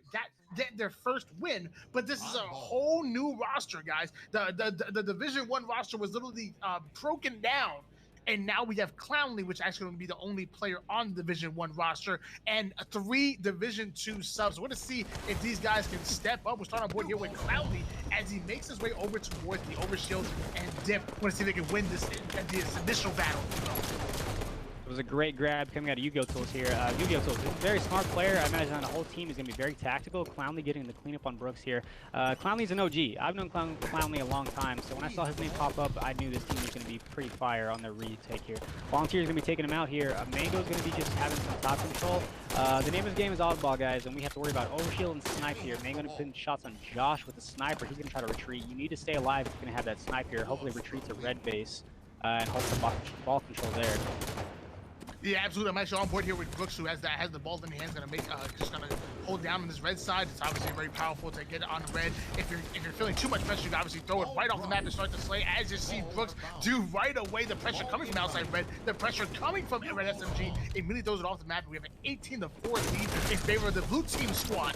get their first win, but this is a whole new roster, guys. The Division One roster was literally broken down. And now we have Clowney, which actually going to be the only player on the Division One roster, and 3 Division Two subs. We're going to see if these guys can step up. We're starting on board here with Clowney as he makes his way over towards the overshield and dip. We're going to see if they can win this initial battle. It was a great grab coming out of Yu-Gi-Oh! Tools here. Yu-Gi-Oh! Tools is a very smart player. I imagine the whole team is going to be very tactical. Clowney getting the cleanup on Brooks here. Clowney's an OG. I've known Clowney a long time, so when I saw his name pop up, I knew this team was going to be pretty fire on their retake here. Volunteer's going to be taking him out here. Mango's going to be just having some top control. The name of his game is Oddball, guys, and we have to worry about overshield and snipe here. Mango going to put shots on Josh with the sniper. He's going to try to retreat. You need to stay alive if you're going to have that snipe here. Hopefully retreat to red base and hold the ball control there. Yeah, absolutely. I'm actually on board here with Brooks, who has the ball in the hands, just gonna hold down on this red side. It's obviously very powerful to get it on the red. If you're feeling too much pressure, you can obviously throw it right off the map and start to slay. As you see Brooks do right away, the pressure coming from outside red, the pressure coming from red SMG, immediately throws it off the map. We have an 18-4 lead in favor of the blue team squad.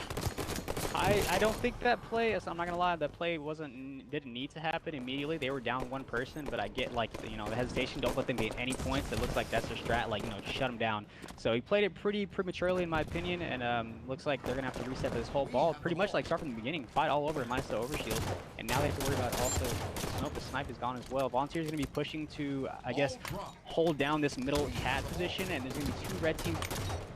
I don't think that play, so I'm not gonna lie, that play didn't need to happen immediately. They were down one person, but I get like the hesitation. Don't let them get any points. It looks like that's their strat, like just shut them down. So he played it pretty prematurely in my opinion, and looks like they're gonna have to reset this whole ball, pretty much like start from the beginning, fight all over minus the overshield, and now they have to worry about also the snipe is gone as well. Volunteer's gonna be pushing to, I guess, hold down this middle cat position, and there's gonna be 2 red teams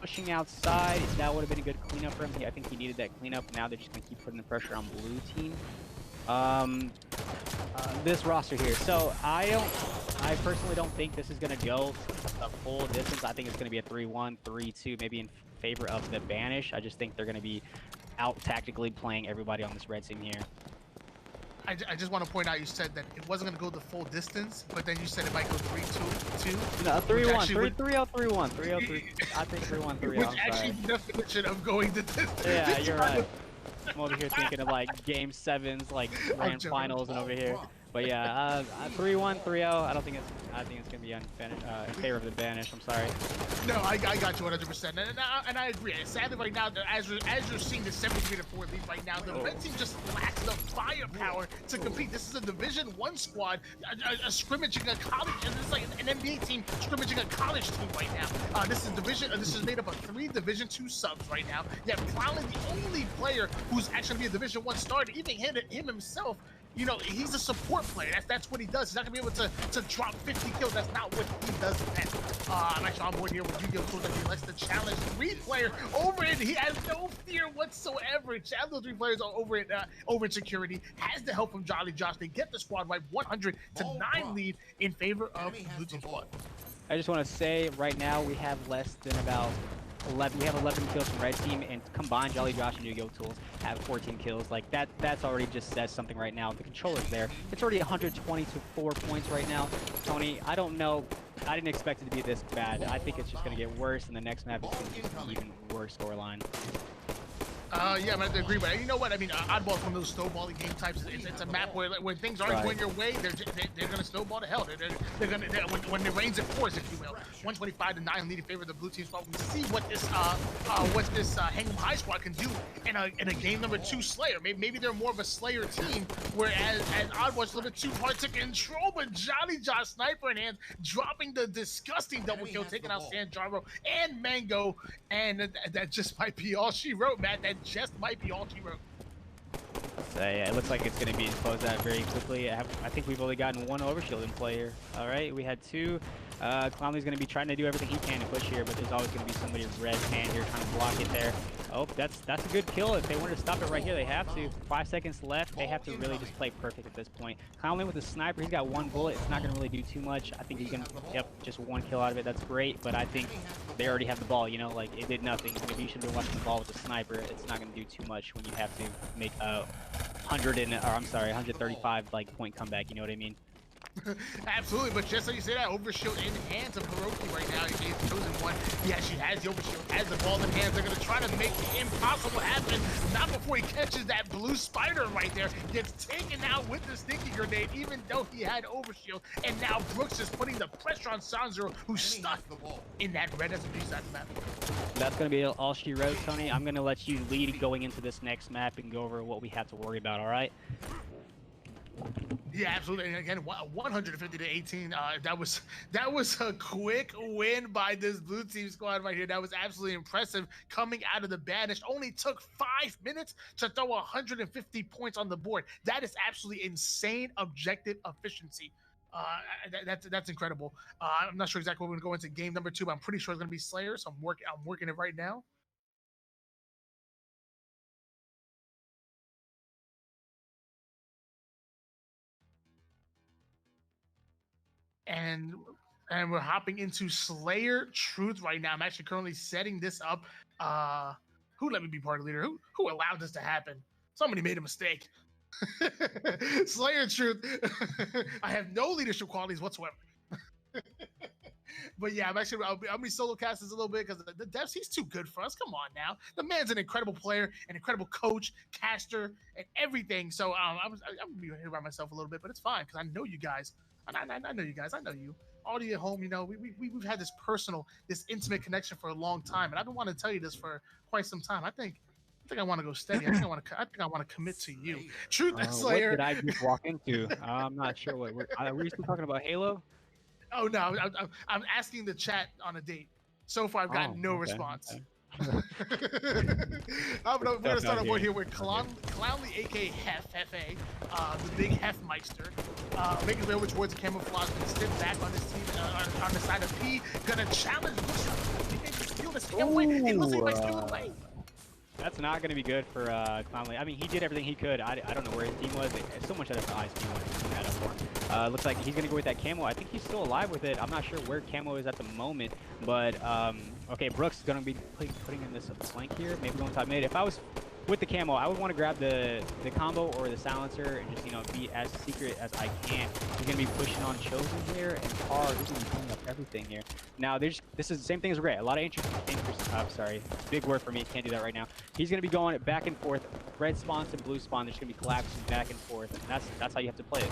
pushing outside. That would have been a good cleanup for him. I think he needed that cleanup. Now they're just going to keep putting the pressure on blue team. This roster here. So I personally don't think this is going to go a full distance. I think it's going to be a 3-1, 3-2, maybe in favor of the Banish. I just think they're going to be out tactically playing everybody on this red team here. I just want to point out, you said that it wasn't going to go the full distance, but then you said it might go 3-2. No, 3-1, 3-0, 3-1, 3-0, I think 3-1, 3-0. Which actually the definition of going the distance. Yeah, you're right. I'm over here thinking of like game 7s, like grand finals, and over here. But yeah, 3-1, 3-0. I think it's gonna be in favor of the Banish. I'm sorry. No, I got you 100%, and I agree. Sadly, right now, as you're seeing the 73-4 lead right now, the red team just lacks the firepower to compete. This is a Division One squad, a scrimmaging a college, and this is like an NBA team scrimmaging a college team right now. This is made up of 3 Division Two subs right now. You have Clowney, the only player who's actually be a Division One starter. Even him himself. He's a support player. That's what he does. He's not gonna be able to drop 50 kills. That's not what he does best. I'm actually on board here with Yu-Gi-Oh! Tools that he likes to challenge 3 player over it. He has no fear whatsoever. Challenge those 3 players over in security. Has the help from Jolly Josh. They get the squad right 100-9 lead in favor of Blue Team squad. I just want to say right now we have less than about 11. We have 11 kills from red team, and combined Jolly Josh and Yu-Gi-Oh! Tools have 14 kills. Like that's already just says something right now. The controller's there. It's already 124 points right now. Tony, I don't know. I didn't expect it to be this bad. I think it's just gonna get worse, and the next map is gonna be an even worse scoreline. Yeah, I'm gonna agree, but you know what? I mean, Oddball is one of those snowballing game types. It's a map where things aren't going your way, they're gonna snowball to hell. They're gonna when it rains, it pours, if you will. 125-9 lead in favor of the blue team squad. We see what this Hang 'em High squad can do in a game number 2 Slayer. Maybe they're more of a Slayer team, whereas Oddball's a little bit too hard to control. But Johnny Josh sniper in hand, dropping the disgusting double kill, taking out Sanjaro and Mango, and that just might be all she wrote, Matt. That just might be all she wrote. So yeah, it looks like it's going to be closed out very quickly. I think we've only gotten 1 overshield in play here. All right, we had 2. Clowney's going to be trying to do everything he can to push here, but there's always going to be somebody red hand here trying to block it there. Oh, that's a good kill. If they wanted to stop it right here, they have to. 5 seconds left. They have to really just play perfect at this point. Clowney with the sniper, he's got 1 bullet. It's not going to really do too much. I think he's going to, just 1 kill out of it. That's great, but I think they already have the ball, like it did nothing. Maybe you should have been watching the ball with the sniper. It's not going to do too much when you have to make a 135 point comeback. You know what I mean? Absolutely, but just like you say that, overshield in hands of Hiroki right now. He's chosen one. He actually has the overshield, has the ball in hands. They're gonna try to make the impossible happen. Not before he catches that blue spider right there. Gets taken out with the stinky grenade, even though he had overshield. And now Brooks is putting the pressure on Sanzero, who's stuck in that red SMG side of the map. That's going to be all she wrote, Tony. I'm going to let you lead going into this next map and go over what we have to worry about, all right? Yeah, absolutely. And again, 150 to 18. That was a quick win by this blue team squad right here. That was absolutely impressive coming out of the banish. Only took 5 minutes to throw 150 points on the board. That is absolutely insane objective efficiency. That's incredible. I'm not sure exactly what we're going to go into game number 2, but I'm pretty sure it's going to be Slayer. So I'm working it right now. And we're hopping into Slayer Truth right now. I'm actually currently setting this up. Who let me be party leader? Who allowed this to happen? Somebody made a mistake. Slayer Truth. I have no leadership qualities whatsoever. But yeah, I'll be solo cast this a little bit because the devs, he's too good for us. Come on now. The man's an incredible player, an incredible coach, caster, and everything. So I'm gonna be here by myself a little bit, but it's fine because I know you guys. I know you guys. I know you. All of you at home, you know, we've had this personal, this intimate connection for a long time, and I've been wanting to tell you this for quite some time. I think I want to go steady. I think I want to commit to you. Truth and Slayer. What did I just walk into? I'm not sure what we're you still talking about Halo? Oh no, I'm asking the chat on a date. So far, I've gotten no response. Okay. We're gonna start our board here with Clownly, aka Hef, the big Hefmeister, making his way over towards the camouflage, and sit back on his team on the side of P. Gonna challenge Bush. He can steal this away. It looks like he's stealing away. That's not going to be good for Clownly. I mean, he did everything he could. I don't know where his team was. So much out of the eyes he wanted to that up for. Looks like he's going to go with that camo. I think he's still alive with it. I'm not sure where camo is at the moment. But, okay, Brooks is going to be putting in this flank here. Maybe going top mid. If I was with the camo, I would want to grab the combo or the silencer and just, you know, be as secret as I can. He's going to be pushing on Chosen here and Car. He's going to be pulling up everything here. Now, this is the same thing as Regret. A lot of interest. I'm sorry. Big word for me. Can't do that right now. He's going to be going back and forth. Red spawns and blue spawn. They're just going to be collapsing back and forth. And that's how you have to play it.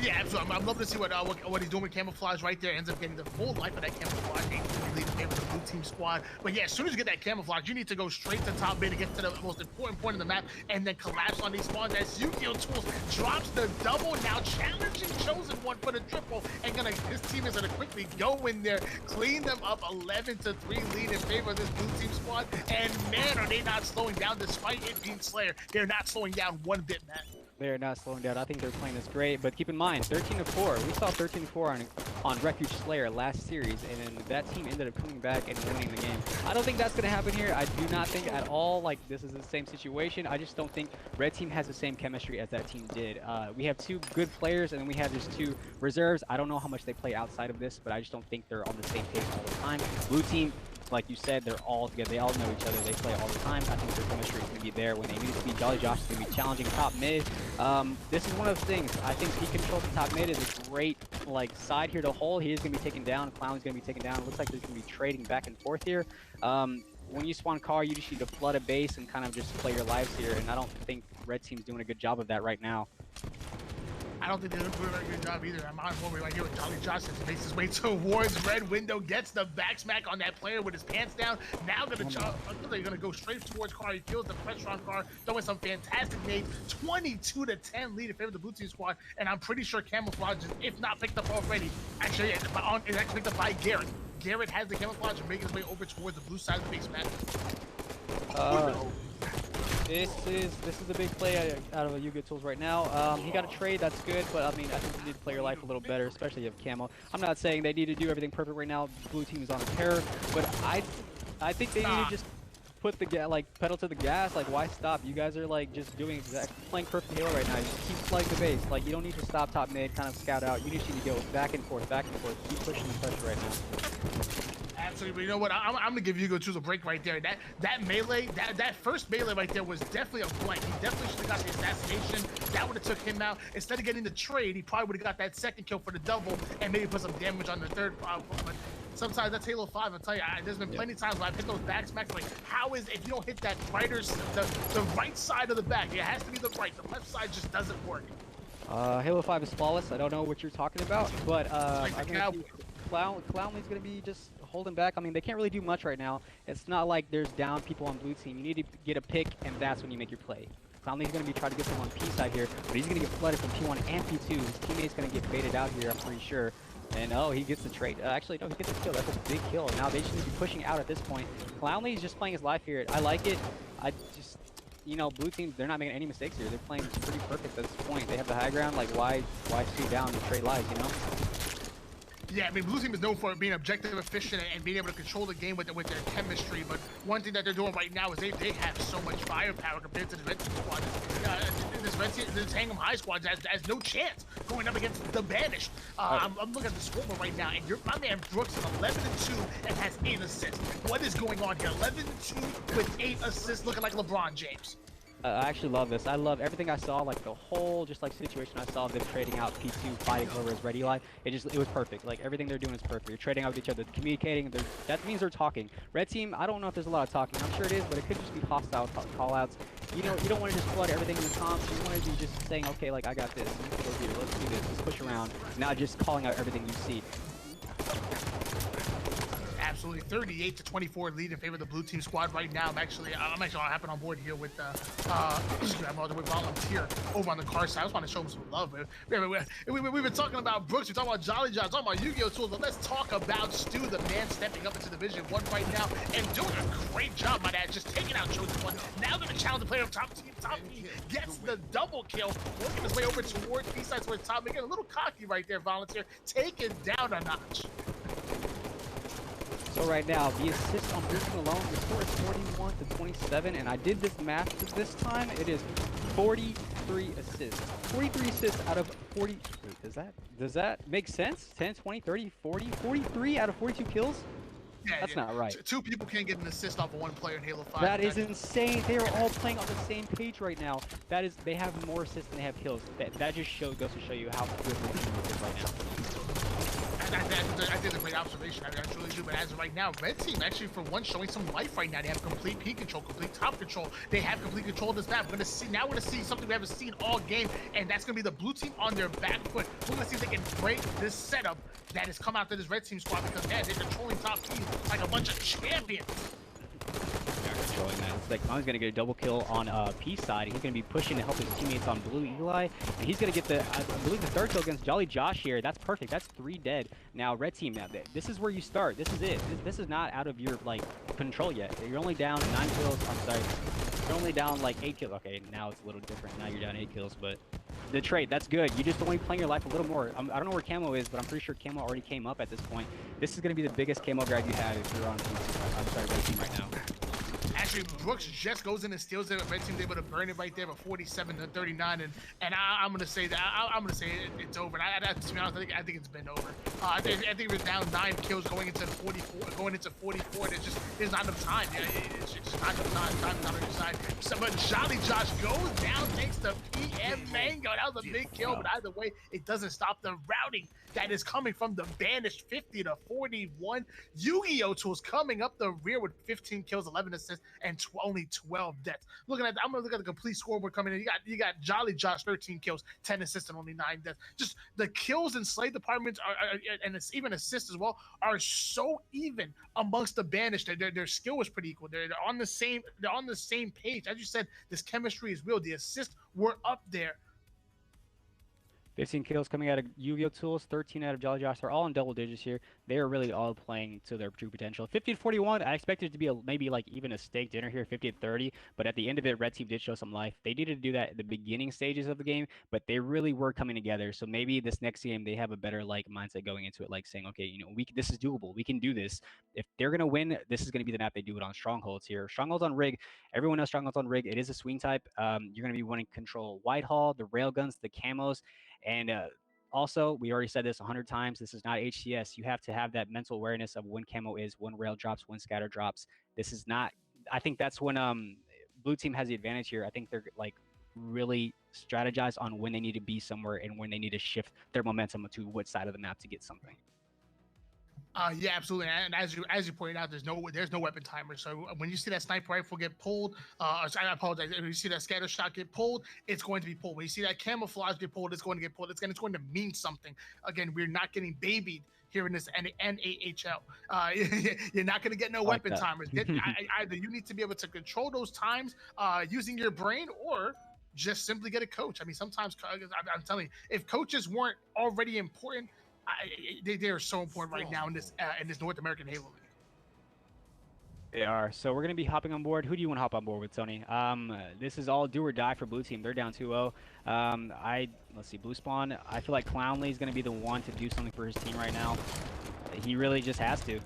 Yeah, absolutely. I'd love to see what he's doing with camouflage right there. Ends up getting the full life of that camouflage. Leading the game with the blue team squad. But yeah, as soon as you get that camouflage, you need to go straight to top mid to get to the most important point of the map and then collapse on these spawns. As Yu-Gi-Oh! Tools drops the double, now challenging Chosen One for the triple. And his team is gonna quickly go in there, clean them up 11-3 lead in favor of this blue team squad. And man, are they not slowing down despite it being Slayer. They're not slowing down one bit, man. They're not slowing down. I think they're playing this great, but keep in mind, 13-4. We saw 13-4 on Refuge Slayer last series, and then that team ended up coming back and winning the game. I don't think that's going to happen here. I do not think at all like this is the same situation. I just don't think Red Team has the same chemistry as that team did. We have 2 good players, and then we have just 2 reserves. I don't know how much they play outside of this, but I just don't think they're on the same page all the time. Blue Team, like you said, they're all together. They all know each other. They play all the time. I think their chemistry is going to be there when they need it to be. Jolly Josh is going to be challenging top mid. This is one of the things. I think he controls the top mid is a great side here to hold. He is going to be taken down. Clown's going to be taken down. It looks like there's going to be trading back and forth here. When you spawn Car, you just need to flood a base and kind of just play your lives here. And I don't think Red Team's doing a good job of that right now. I don't think they're doing a very good job either. I'm on board right here with Jolly Josh as he makes his way towards Red Window, gets the back smack on that player with his pants down. Now gonna go straight towards Car. He feels the pressure on Car, throwing some fantastic nades. 22-10 lead in favor of the blue team squad, and I'm pretty sure camouflage is, if not picked up already, actually it's actually picked up by Garrett. Garrett has the camouflage and making his way over towards the blue side of the base map. This is a big play out of Yu-Gi-Oh! Tools right now. He got a trade, that's good, but I mean, I think you need to play your life a little better, especially if you have camo. I'm not saying they need to do everything perfect right now. Blue team is on a tear, but I think they need to just put the pedal to the gas. Like, why stop? You guys are just doing playing perfect Halo right now. You just keep playing the base. Like, you don't need to stop top mid, kind of scout out. You just need to go back and forth, keep pushing the pressure right now. Absolutely. But you know what? I'm gonna give Hugo Choose a break right there. That melee, that first melee right there was definitely a blank. He definitely should have got the assassination. That would have took him out. Instead of getting the trade, he probably would have got that second kill for the double and maybe put some damage on the third. But sometimes that's Halo 5. I'll tell you, there's been plenty of times when I've hit those back smacks. Like, how is if you don't hit that the right side of the back? It has to be the right. The left side just doesn't work. Halo 5 is flawless. I don't know what you're talking about, but Like I'm the gonna Cowboy. see Clowney's gonna be just holding back. I mean, they can't really do much right now. It's not like there's down people on blue team. You need to get a pick, and that's when you make your play. Clowney's gonna be trying to get some on P side here, but he's gonna get flooded from P1 and P2. His teammate's gonna get baited out here, I'm pretty sure. And oh, he gets the trade. Actually, no, he gets the kill. That's a big kill. Now they should be pushing out at this point. Clowney's just playing his life here. I like it. I just, you know, blue team, they're not making any mistakes here. They're playing pretty perfect at this point. They have the high ground. Like, why shoot down and trade lives, you know? Yeah, I mean, Blue Team is known for being objective, efficient, and being able to control the game with their chemistry. But one thing that they're doing right now is they have so much firepower compared to the Red Team squad. This Hang 'em High squad has no chance going up against the Banished. I'm looking at the scoreboard right now, and my man Brooks is 11-2 and has 8 assists. What is going on here? 11-2 with 8 assists, looking like LeBron James. I actually love this. I love everything I saw, like the whole just like situation I saw of them trading out P2, fighting over his ready life. It was perfect. Like everything they're doing is perfect. You're trading out with each other, communicating. That means they're talking. Red team, I don't know if there's a lot of talking. I'm sure it is, but it could just be hostile call-outs. You know, you don't want to just flood everything in the comps. You want to be just saying, okay, like I got this. Let's go here. Let's do this. Let's push around. Not just calling out everything you see. Absolutely, 38-24 lead in favor of the blue team squad right now. I'm actually hopping on board here with I'm all the way volunteer over on the car side. I just want to show him some love. We've been talking about Brooks, we're talking about Jolly John, talking about Yu-Gi-Oh tools, but let's talk about Stu, the man stepping up into Division 1 right now and doing a great job, my dad, just taking out Chosen One. Now going to challenge the player of top team. Top team gets the double kill, working his way over towards B-side towards top, making a little cocky right there, volunteer, taken down a notch. So right now, the assist on Brisbane alone, the score is 41-27, and I did this math this time. It is 43 assists. 43 assists out of 40. Wait, does that make sense? 10, 20, 30, 40, 43 out of 42 kills? Yeah, that's not right. Two people can't get an assist off of one player in Halo 5. That is insane. They are all playing on the same page right now. They have more assists than they have kills. That just goes to show you how good the team is right now. I did a great observation. I truly do. But as of right now, Red Team actually, for once, showing some life right now. They have complete P control, complete top control. They have complete control of this map. We're gonna see something we haven't seen all game, and that's gonna be the blue team on their back foot. We're gonna see if they can break this setup that has come out to this Red Team squad, because man, they're controlling top P like a bunch of champions. Controlling that. It's like Kong's gonna get a double kill on P side. He's gonna be pushing to help his teammates on Blue Eli, and he's gonna get the I believe the third kill against Jolly Josh here. That's perfect. That's 3 dead. Now Red Team, now this is where you start. This is it. This is not out of your like control yet. You're only down 9 kills. I'm sorry. You're only down like 8 kills. Okay, now it's a little different. Now you're down 8 kills, but the trade, that's good. You just only playing your life a little more. I don't know where Camo is, but I'm pretty sure Camo already came up at this point. This is gonna be the biggest Camo grab you have if you're on Red Team right now. Actually, Brooks just goes in and steals it. Red Team's able to burn it right there with 47-39, and I'm gonna say that I'm gonna say it's over. And to be honest, I think it's been over. I think we're down 9 kills going into 44. There's not enough time. Yeah, it's just not enough time. Time's not on your side. So, but Jolly Josh goes down thanks to PM Mango. That was a big kill, but either way, it doesn't stop the routing that is coming from the Banished. 50-41. Yu-Gi-Oh tools coming up the rear with 15 kills, 11 assists, and only 12 deaths. I'm gonna look at the complete scoreboard coming in. You got Jolly Josh, 13 kills, 10 assists, and only 9 deaths. Just the kills and slay departments and it's even assists as well are so even amongst the Banished. Their skill is pretty equal. They're on the same page. As you said, this chemistry is real. The assists were up there. 15 kills coming out of Yu-Gi-Oh tools, 13 out of Jolly Josh. They're all in double digits here. They are really all playing to their true potential. 50-41, I expected it to be maybe like even a steak dinner here, 50-30, but at the end of it, Red Team did show some life. They needed to do that at the beginning stages of the game, but they really were coming together. So maybe this next game, they have a better like mindset going into it, like saying, okay, you know, this is doable. We can do this. If they're going to win, this is going to be the map they do it on. Strongholds here. Strongholds on Rig. Everyone knows Strongholds on Rig. It is a swing type. You're going to be wanting to control Whitehall, the railguns, the camos, and Also, we already said this 100 times. This is not HCS. You have to have that mental awareness of when camo is, when rail drops, when scatter drops. This is not. I think that's when blue team has the advantage here. I think they're like really strategize on when they need to be somewhere and when they need to shift their momentum to what side of the map to get something. Yeah, absolutely. And as you pointed out, there's no weapon timer. So when you see that sniper rifle get pulled, I apologize. When you see that scatter shot get pulled, it's going to be pulled. When you see that camouflage get pulled, it's going to get pulled. It's going to mean something. Again, we're not getting babied here in this NAHL. You're not going to get no weapon timers. Either you need to be able to control those times using your brain, or just simply get a coach. I mean, sometimes I'm telling you, if coaches weren't already important, they are so important right now in this North American Halo League. They are. So we're going to be hopping on board. Who do you want to hop on board with, Tony? This is all do or die for blue team. They're down 2-0. Let's see, blue spawn. I feel like Clownly is going to be the one to do something for his team right now. He really just has to.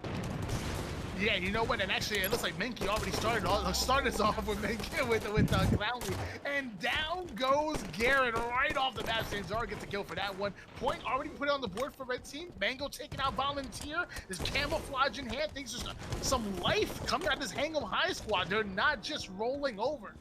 Yeah, you know what? And actually, it looks like Menke already started us off with Menke with Clownly, and down goes Garrett right off the bat. Sanzara gets a kill for that one. Point already put on the board for red team. Mango taking out Volunteer. This camouflage in hand. Things just some life coming out of this Hang'em High squad. They're not just rolling over.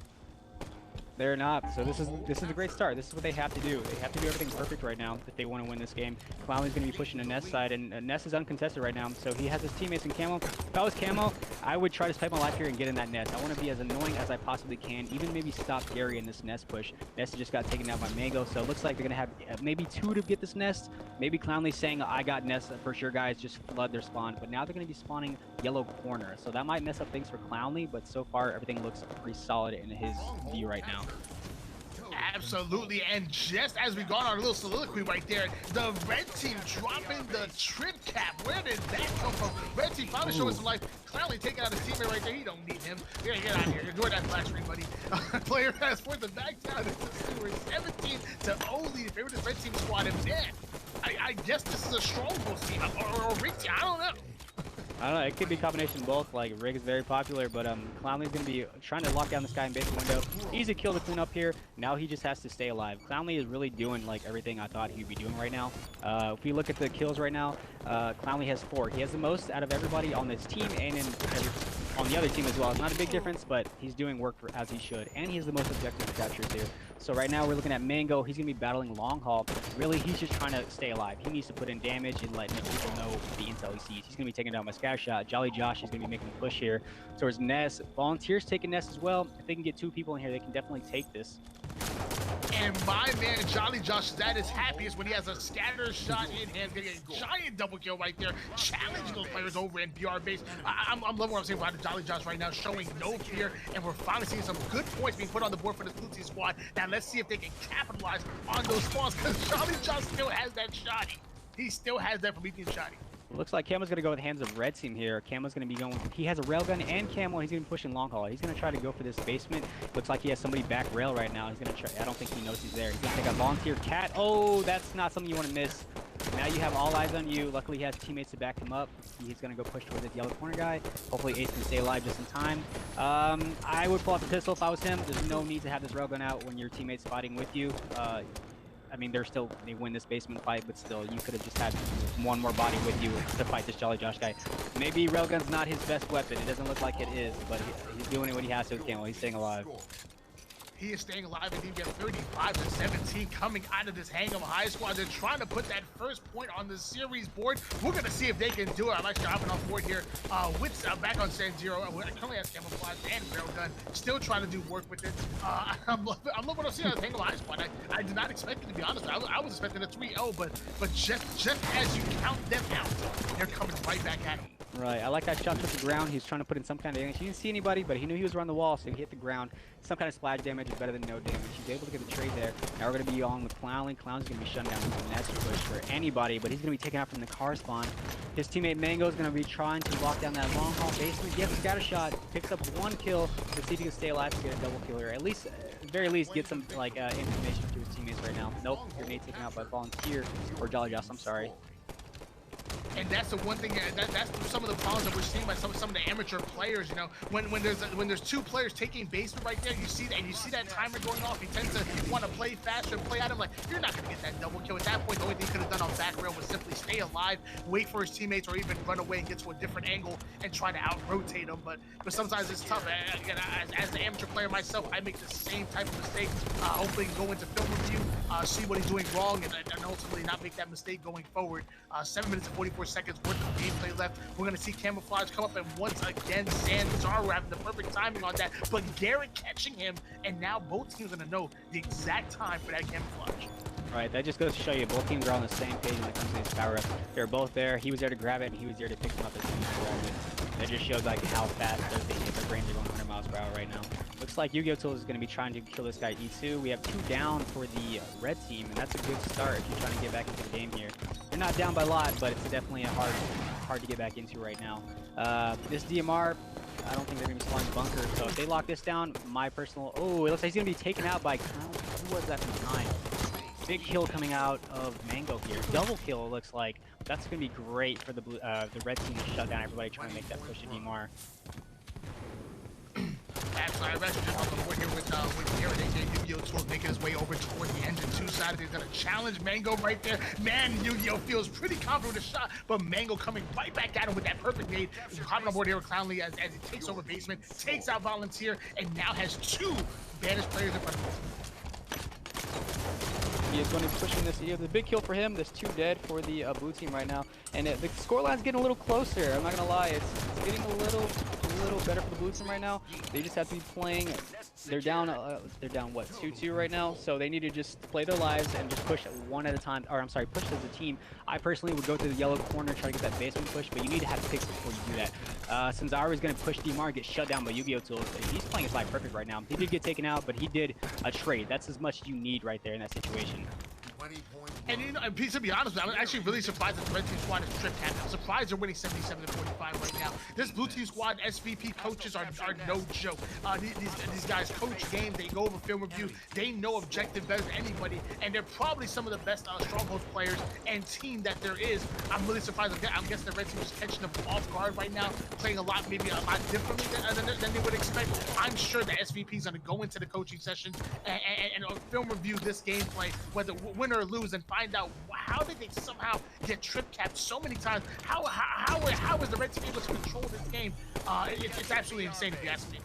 They're not. So this is a great start. This is what they have to do. They have to do everything perfect right now if they want to win this game. Clownly's going to be pushing the Nest side, and Nest is uncontested right now. So he has his teammates in camo. If I was camo, I would try to spike my life here and get in that Nest. I want to be as annoying as I possibly can, even maybe stop Gary in this Nest push. Nest just got taken out by Mango, so it looks like they're going to have maybe 2 to get this Nest. Maybe Clownly saying, I got Nest for sure, guys, just flood their spawn. But now they're going to be spawning yellow corner. So that might mess up things for Clownly, but so far everything looks pretty solid in his view right now. Absolutely, and just as we got on a little soliloquy right there, the red team dropping the trip cap. Where did that come from? Red team finally showing some life. Clownly taking out his teammate right there. You don't need him. Yeah, get out of here. Enjoy that flash screen, buddy. Player has forced the back down. We're 17-0 lead. Favorite this red team squad, and man, I guess this is a stronghold team or a rig team. I don't know. I don't know, it could be a combination of both. Like, Rig is very popular, but Clownly's going to be trying to lock down this guy in basic window. Easy kill to clean up here. Now he just has to stay alive. Clownly is really doing, like, everything I thought he'd be doing right now. If we look at the kills right now, Clownly has 4. He has the most out of everybody on this team and on the other team as well. It's not a big difference, but he's doing work as he should. And he has the most objective captures here. So right now we're looking at Mango. He's going to be battling long haul. Really, he's just trying to stay alive. He needs to put in damage and let people know the intel he sees. He's going to be taken down by scatter shot. Jolly Josh is going to be making a push here towards Ness. Volunteers taking Ness as well. If they can get 2 people in here, they can definitely take this. And my man Jolly Josh is at his happiest when he has a scatter shot in hand, getting a giant double kill right there, challenging those players over in BR base. I'm loving what I'm saying about Jolly Josh right now, showing no fear, and we're finally seeing some good points being put on the board for this blue team squad. Now let's see if they can capitalize on those spawns, because Jolly Josh still has that shotty. He still has that Promethean shotty. Looks like Camo's going to go with hands of red team here. Camo's going to be going, he has a railgun and camo. He's going to be pushing long haul. He's going to try to go for this basement. Looks like he has somebody back rail right now. He's going to try, I don't think he knows he's there. He's going to take a volunteer cat. Oh, that's not something you want to miss. Now you have all eyes on you. Luckily he has teammates to back him up. He's going to go push towards this yellow corner guy. Hopefully Ace can stay alive just in time. I would pull out the pistol if I was him. There's no need to have this railgun out when your teammate's fighting with you. I mean, they win this basement fight, but still, you could have just had one more body with you to fight this Jolly Josh guy. Maybe railgun's not his best weapon. It doesn't look like it is, but he's doing what he has to with camo. He's staying alive. He is staying alive, and he get 35-17 coming out of this Hang'em High squad. They're trying to put that first point on the series board. We're going to see if they can do it. I'm actually hopping off board here with back on San Zero. I currently have camouflage and railgun. Still trying to do work with it. I'm loving what I'm seeing on this Hang'em High squad. I did not expect it, to be honest. I was expecting a 3-0, but just as you count them out, they're coming right back at him. Right, I like that shot to the ground. He's trying to put in some kind of damage. He didn't see anybody, but he knew he was around the wall, so he hit the ground. Some kind of splash damage is better than no damage. He's able to get the trade there. Now we're going to be on with Clownly. Clown's going to be shut down with the next push for anybody, but he's going to be taken out from the car spawn. His teammate Mango is going to be trying to lock down that long haul basement. Gets a scatter shot, picks up 1 kill to see if he can stay alive to get a double kill here. At least, at the very least, get some like information to his teammates right now. Nope, grenade taken out by Volunteer, or Jolly Josh, I'm sorry. And that's the one thing that's some of the problems that we're seeing by some of the amateur players. You know, when there's two players taking basement right there, you see that timer going off. He tends to want to play faster and play at him like you're not gonna get that double kill. At that point, the only thing he could have done on back rail was simply stay alive, wait for his teammates, or even run away and get to a different angle and try to out-rotate them. But sometimes it's tough. Again, as an amateur player myself, I make the same type of mistake. Hopefully, go into film review, see what he's doing wrong, and ultimately not make that mistake going forward. 7 minutes and 44 seconds worth of gameplay left. We're going to see Camouflage come up, and once again, Sanzaru having the perfect timing on that, but Garrett catching him, and now both teams are going to know the exact time for that Camouflage. Right, that just goes to show you both teams are on the same page when it comes to these power ups. They're both there. He was there to grab it, and he was there to pick them up as soon as well. That just shows like how fast their brains are going 100 miles per hour right now. Looks like Yu-Gi-Oh! Tools is going to be trying to kill this guy E2. We have 2 down for the red team, and that's a good start if you're trying to get back into the game here. They're not down by a lot, but it's definitely a hard to get back into right now. This DMR, I don't think they're going to be spawning bunker, so if they lock this down, my personal... Oh, it looks like he's going to be taken out by... Who was that from behind? Big kill coming out of Mango here. Double kill, it looks like. That's going to be great for the red team to shut down everybody trying to make that push to DMR. Absolutely. I'm actually just on the board here with Garrett and Yu-Gi-Oh! Tools making his way over toward the engine 2 side. He's going to challenge Mango right there. Man, Yu-Gi-Oh! Feels pretty confident with the shot, but Mango coming right back at him with that perfect nade. He's hopping on board here with Clownly as he takes over basement, takes out Volunteer, and now has 2 banished players in front of him. He is going to be pushing this. The big kill for him. There's 2 dead for the blue team right now, and the scoreline's getting a little closer. I'm not gonna lie, it's getting a little better for the blue team right now. They just have to be playing. They're down what 2-2 right now, so they need to just play their lives and just push one at a time. Or I'm sorry, push as a team. I personally would go to the yellow corner, try to get that basement push, but you need to have picks before you do that. Sanzaru is going to push DMR and get shut down by Yu-Gi-Oh! Tools. He's playing his life perfect right now. He did get taken out, but he did a trade. That's as much as you need right there in that situation. And you know, to be honest, I'm actually really surprised that the red team squad is trip tapped. I'm surprised they're winning 77-45 right now. This blue team squad SVP coaches are no joke. These guys coach game. They go over film review. They know objective better than anybody, and they're probably some of the best strongholds players and team that there is. I'm really surprised. I'm guessing the red team is catching them off guard right now, playing maybe a lot differently than they would expect. I'm sure the SVP is going to go into the coaching session and film review this gameplay, whether win or lose, and find out how did they somehow get trip capped so many times. How is the red team able to control this game? It's absolutely insane if you ask me.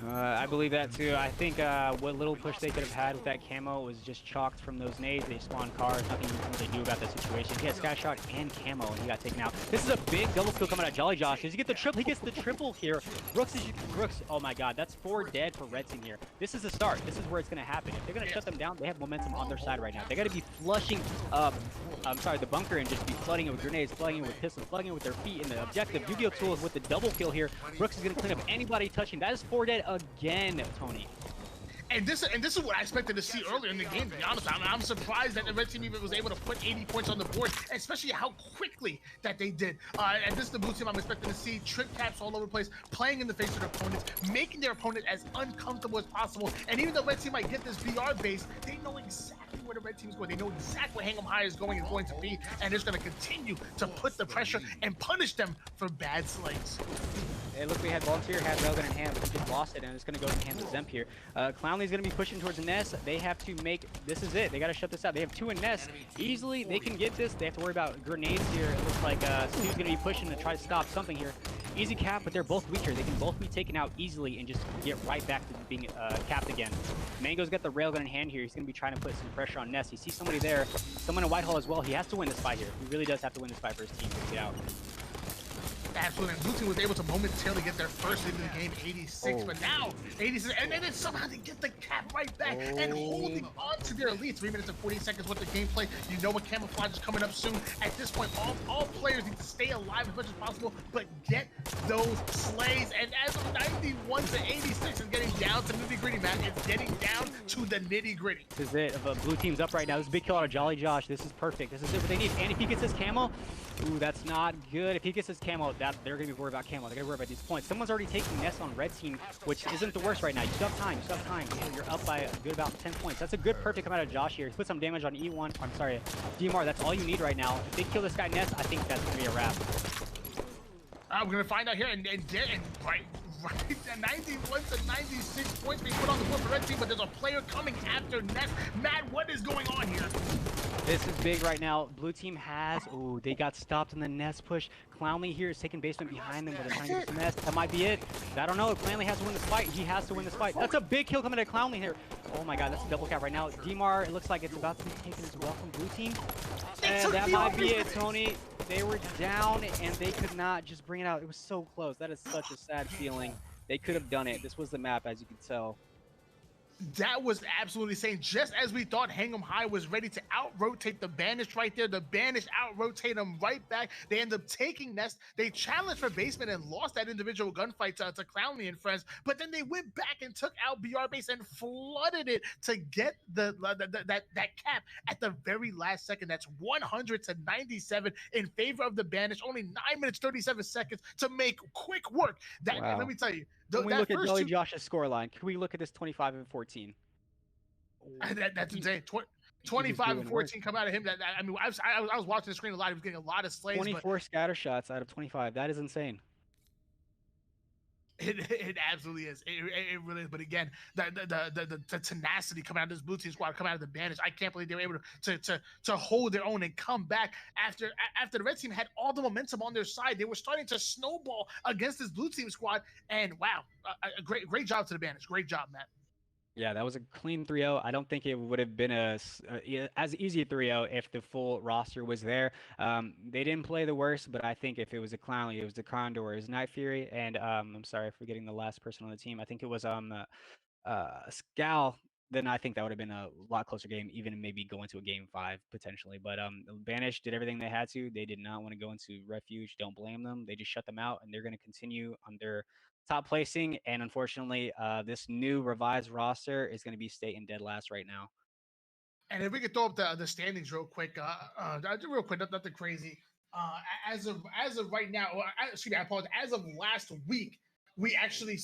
I believe that too. I think what little push they could have had with that camo was just chalked from those nades. They spawned cars. Nothing you can really do about that situation. He had sky shot and camo, and he got taken out. This is a big double kill coming out. Jolly Josh. Does he get the triple? He gets the triple here. Brooks. Oh my God, that's 4 dead for red team here. This is the start. This is where it's gonna happen. If they're gonna shut them down, they have momentum on their side right now. They got to be flushing. The bunker and just be flooding it with grenades, flooding it with pistols, flooding it with their feet. And the objective, Yu-Gi-Oh! Tools with the double kill here. Brooks is gonna clean up anybody touching. That is 4 dead again, Tony. And this is what I expected to see earlier in the game, to be honest. I'm surprised that the red team even was able to put 80 points on the board, especially how quickly that they did. And this is the blue team I'm expecting to see trip caps all over the place, playing in the face of their opponents, making their opponent as uncomfortable as possible. And even though red team might get this BR base, they know exactly where the red team's going. They know exactly where Hang 'em High is going to be, and it's going to continue to put the pressure and punish them for bad slays. Hey, look, we had Volunteer, had Railgun in hand, but he just lost it, and it's going to go in the hands of Zemp here. Clownly's going to be pushing towards the nest. They have to make, this is it. They got to shut this out. They have 2 in nest. Easily, they can get this. They have to worry about grenades here. It looks like Stu's going to be pushing to try to stop something here. Easy cap, but they're both weaker. They can both be taken out easily and just get right back to being capped again. Mango's got the Railgun in hand here. He's going to be trying to put some pressure on Nest. He sees somebody there, someone in Whitehall as well. He has to win this fight here. He really does have to win this fight for his team to get out. Absolutely, and blue team was able to momentarily get their first lead in the game, 86, but now 86, and then somehow they get the cap right back and holding on to their lead. 3 minutes and 40 seconds worth of gameplay. You know what camouflage is coming up soon. At this point, all players need to stay alive as much as possible, but get those slays. And as of 91 to 86 is getting down to nitty gritty, man. It's getting down to the nitty gritty. This is it. Blue team's up right now. This is a big kill out of Jolly Josh. This is perfect. This is it what they need. And if he gets his camo, ooh, that's not good. If he gets his camo, that they're going to be worried about camo. They're going to worry about these points. Someone's already taking Nest on red team, which isn't the worst right now. You still have time. You still have time. You're up by a good about 10 points. That's a good perk to come out of Josh here. He put some damage on E1. I'm sorry, DMR. That's all you need right now. If they kill this guy Nest, I think that's going to be a wrap. We're going to find out here, and right, at 91 to 96 points being put on the board for red team, but there's a player coming after Nest. Matt, what is going on here? This is big right now. Blue team has, oh, they got stopped in the Nest push. Clownly here is taking basement behind them where they're trying to get the Nest. That might be it. I don't know. Clownly has to win this fight. He has to win this fight. That's a big kill coming to Clownly here. Oh my god, that's a double cap right now. Demar, it looks like it's about to be taken as well from blue team. And that might be it, Tony. They were down and they could not just bring it out. It was so close. That is such a sad feeling. They could have done it. This was the map, as you can tell. That was absolutely insane. Just as we thought Hang'em High was ready to out-rotate the Banished right there, the Banished out-rotate them right back. They end up taking Nest. They challenged for basement and lost that individual gunfight to Clownly and friends, but then they went back and took out BR base and flooded it to get that cap at the very last second. That's 100 to 97 in favor of the Banished. Only 9 minutes, 37 seconds to make quick work. That, wow. let me tell you, Can we look at Jelly Josh's scoreline? Can we look at this 25 and 14? That's insane. 25 and 14 come out of him. I mean, I was watching the screen a lot. He was getting a lot of slays. 24 scatter shots out of 25. That is insane. It absolutely is. It really is. But again, the tenacity coming out of this blue team squad, coming out of the Banished, I can't believe they were able to hold their own and come back after the red team had all the momentum on their side. They were starting to snowball against this blue team squad. And wow, a great job to the Banished. Great job, Matt. Yeah, that was a clean 3-0. I don't think it would have been as easy a 3-0 if the full roster was there. They didn't play the worst, but I think if it was a Clownly, it was the Condor, it was Night Fury, and I'm sorry for getting the last person on the team. I think it was Scal. Then I think that would have been a lot closer game, even maybe going to a game 5 potentially. But Banish did everything they had to. They did not want to go into refuge. Don't blame them. They just shut them out, and they're going to continue on their top placing. And unfortunately, this new revised roster is going to be staying dead last right now. And if we could throw up the standings real quick, real quick, nothing crazy. As of right now, excuse me, I apologize. As of last week, we actually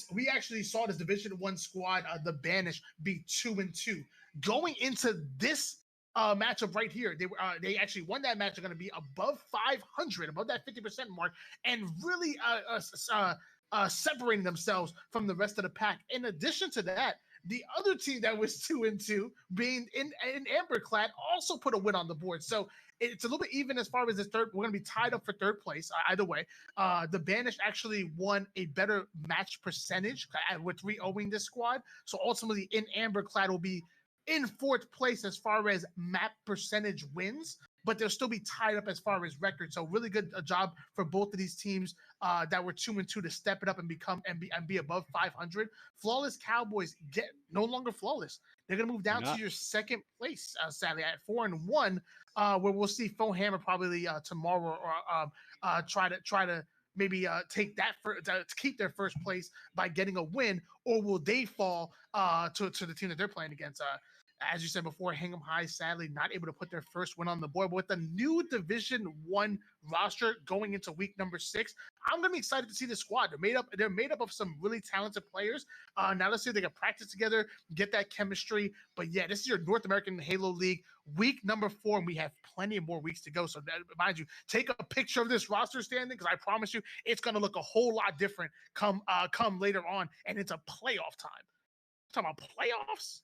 saw this Division 1 squad, the Banished, be 2-2. Going into this matchup right here, they actually won that match. They're going to be above 500, above that 50% mark, and really separating themselves from the rest of the pack. In addition to that, the other team that was 2-2, being in Amberclad, also put a win on the board. So it's a little bit even as far as this third. We're going to be tied up for third place either way. The Banished actually won a better match percentage with 3-0ing this squad. So ultimately, in Amberclad will be in fourth place as far as map percentage wins, but they'll still be tied up as far as record. So really good job for both of these teams that were 2-2 to step it up and be above 500. Flawless Cowboys get no longer flawless. They're gonna move down to your second place, sadly, at 4-1, where we'll see Fohammer probably tomorrow or try to maybe take that to keep their first place by getting a win, or will they fall to the team that they're playing against? As you said before, Hang'em High sadly not able to put their first win on the board. But with the new Division 1 roster going into week number 6, I'm gonna be excited to see the squad. They're made up of some really talented players. Now let's see if they can practice together, get that chemistry. But yeah, this is your North American Halo League week number 4, and we have plenty of more weeks to go. So mind you, take a picture of this roster standing, because I promise you, it's gonna look a whole lot different come later on, and it's a playoff time. I'm talking about playoffs.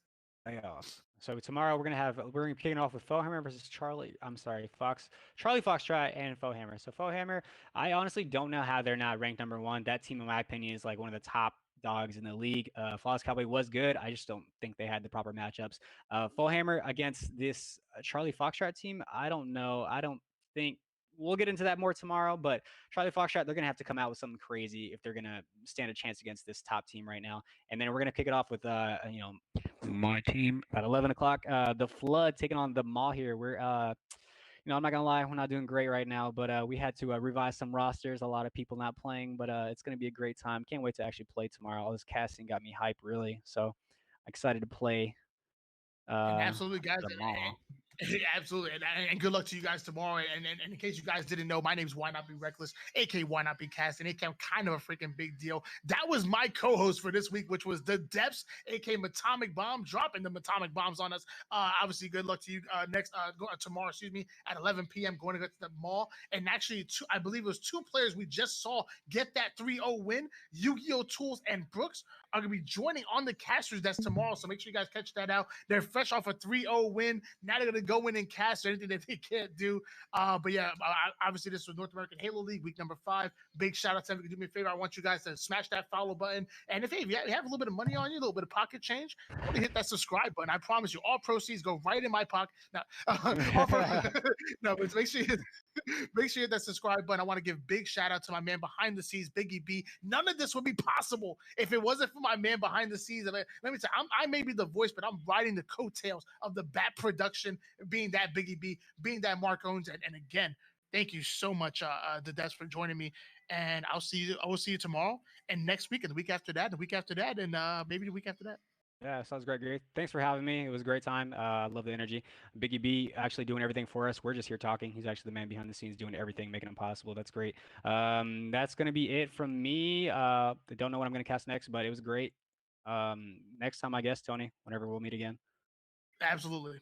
Playoffs. So tomorrow we're gonna be kicking off with Fohammer versus Charlie Foxtrot and Fohammer. So Fohammer, I honestly don't know how they're not ranked number 1. That team, in my opinion, is like one of the top dogs in the league. Flawless Cowboy was good. I just don't think they had the proper matchups. Fohammer against this Charlie Foxtrot team, I don't know. I don't think we'll get into that more tomorrow, but Charlie Foxtrot, they're going to have to come out with something crazy if they're going to stand a chance against this top team right now. And then we're going to kick it off with, my team at 11 o'clock. The Flood taking on the Maw here. We're, I'm not going to lie, we're not doing great right now, but we had to revise some rosters. A lot of people not playing, but it's going to be a great time. Can't wait to actually play tomorrow. All this casting got me hyped, really. So excited to play. And absolutely, guys. Absolutely, and good luck to you guys tomorrow. And in case you guys didn't know, my name's Why Not Be Reckless, aka Why Not Be Cast, and it came kind of a freaking big deal. That was my co-host for this week, which was the Depths, aka Atomic Bomb, dropping the atomic bombs on us. Obviously, good luck to you tomorrow. Excuse me, at 11 p.m. going to go to the mall. And actually, I believe it was 2 players we just saw get that 3-0 win. Yu-Gi-Oh! Tools and Brooks are going to be joining on the casters. That's tomorrow, so make sure you guys catch that out. They're fresh off a 3-0 win. Now they're going to go in and cast anything that they can't do. But yeah, obviously this was North American Halo League, week number 5. Big shout out to them. Do me a favor. I want you guys to smash that follow button. And if you have a little bit of money on you, a little bit of pocket change, go hit that subscribe button. I promise you, all proceeds go right in my pocket. Now, no, but make sure you hit that subscribe button. I want to give big shout out to my man behind the scenes, Biggie B. None of this would be possible if it wasn't for my man behind the scenes. Let me tell you, I may be the voice, but I'm riding the coattails of the Bat production, being that Biggie B, being that Mark Owens. And again, thank you so much, the Des, for joining me. And I will see you tomorrow and next week and the week after that, and maybe the week after that. Yeah, sounds great, Gary. Thanks for having me. It was a great time. I love the energy. Biggie B actually doing everything for us. We're just here talking. He's actually the man behind the scenes doing everything, making it possible. That's great. That's going to be it from me. I don't know what I'm going to cast next, but it was great. Next time, I guess, Tony, whenever we'll meet again. Absolutely.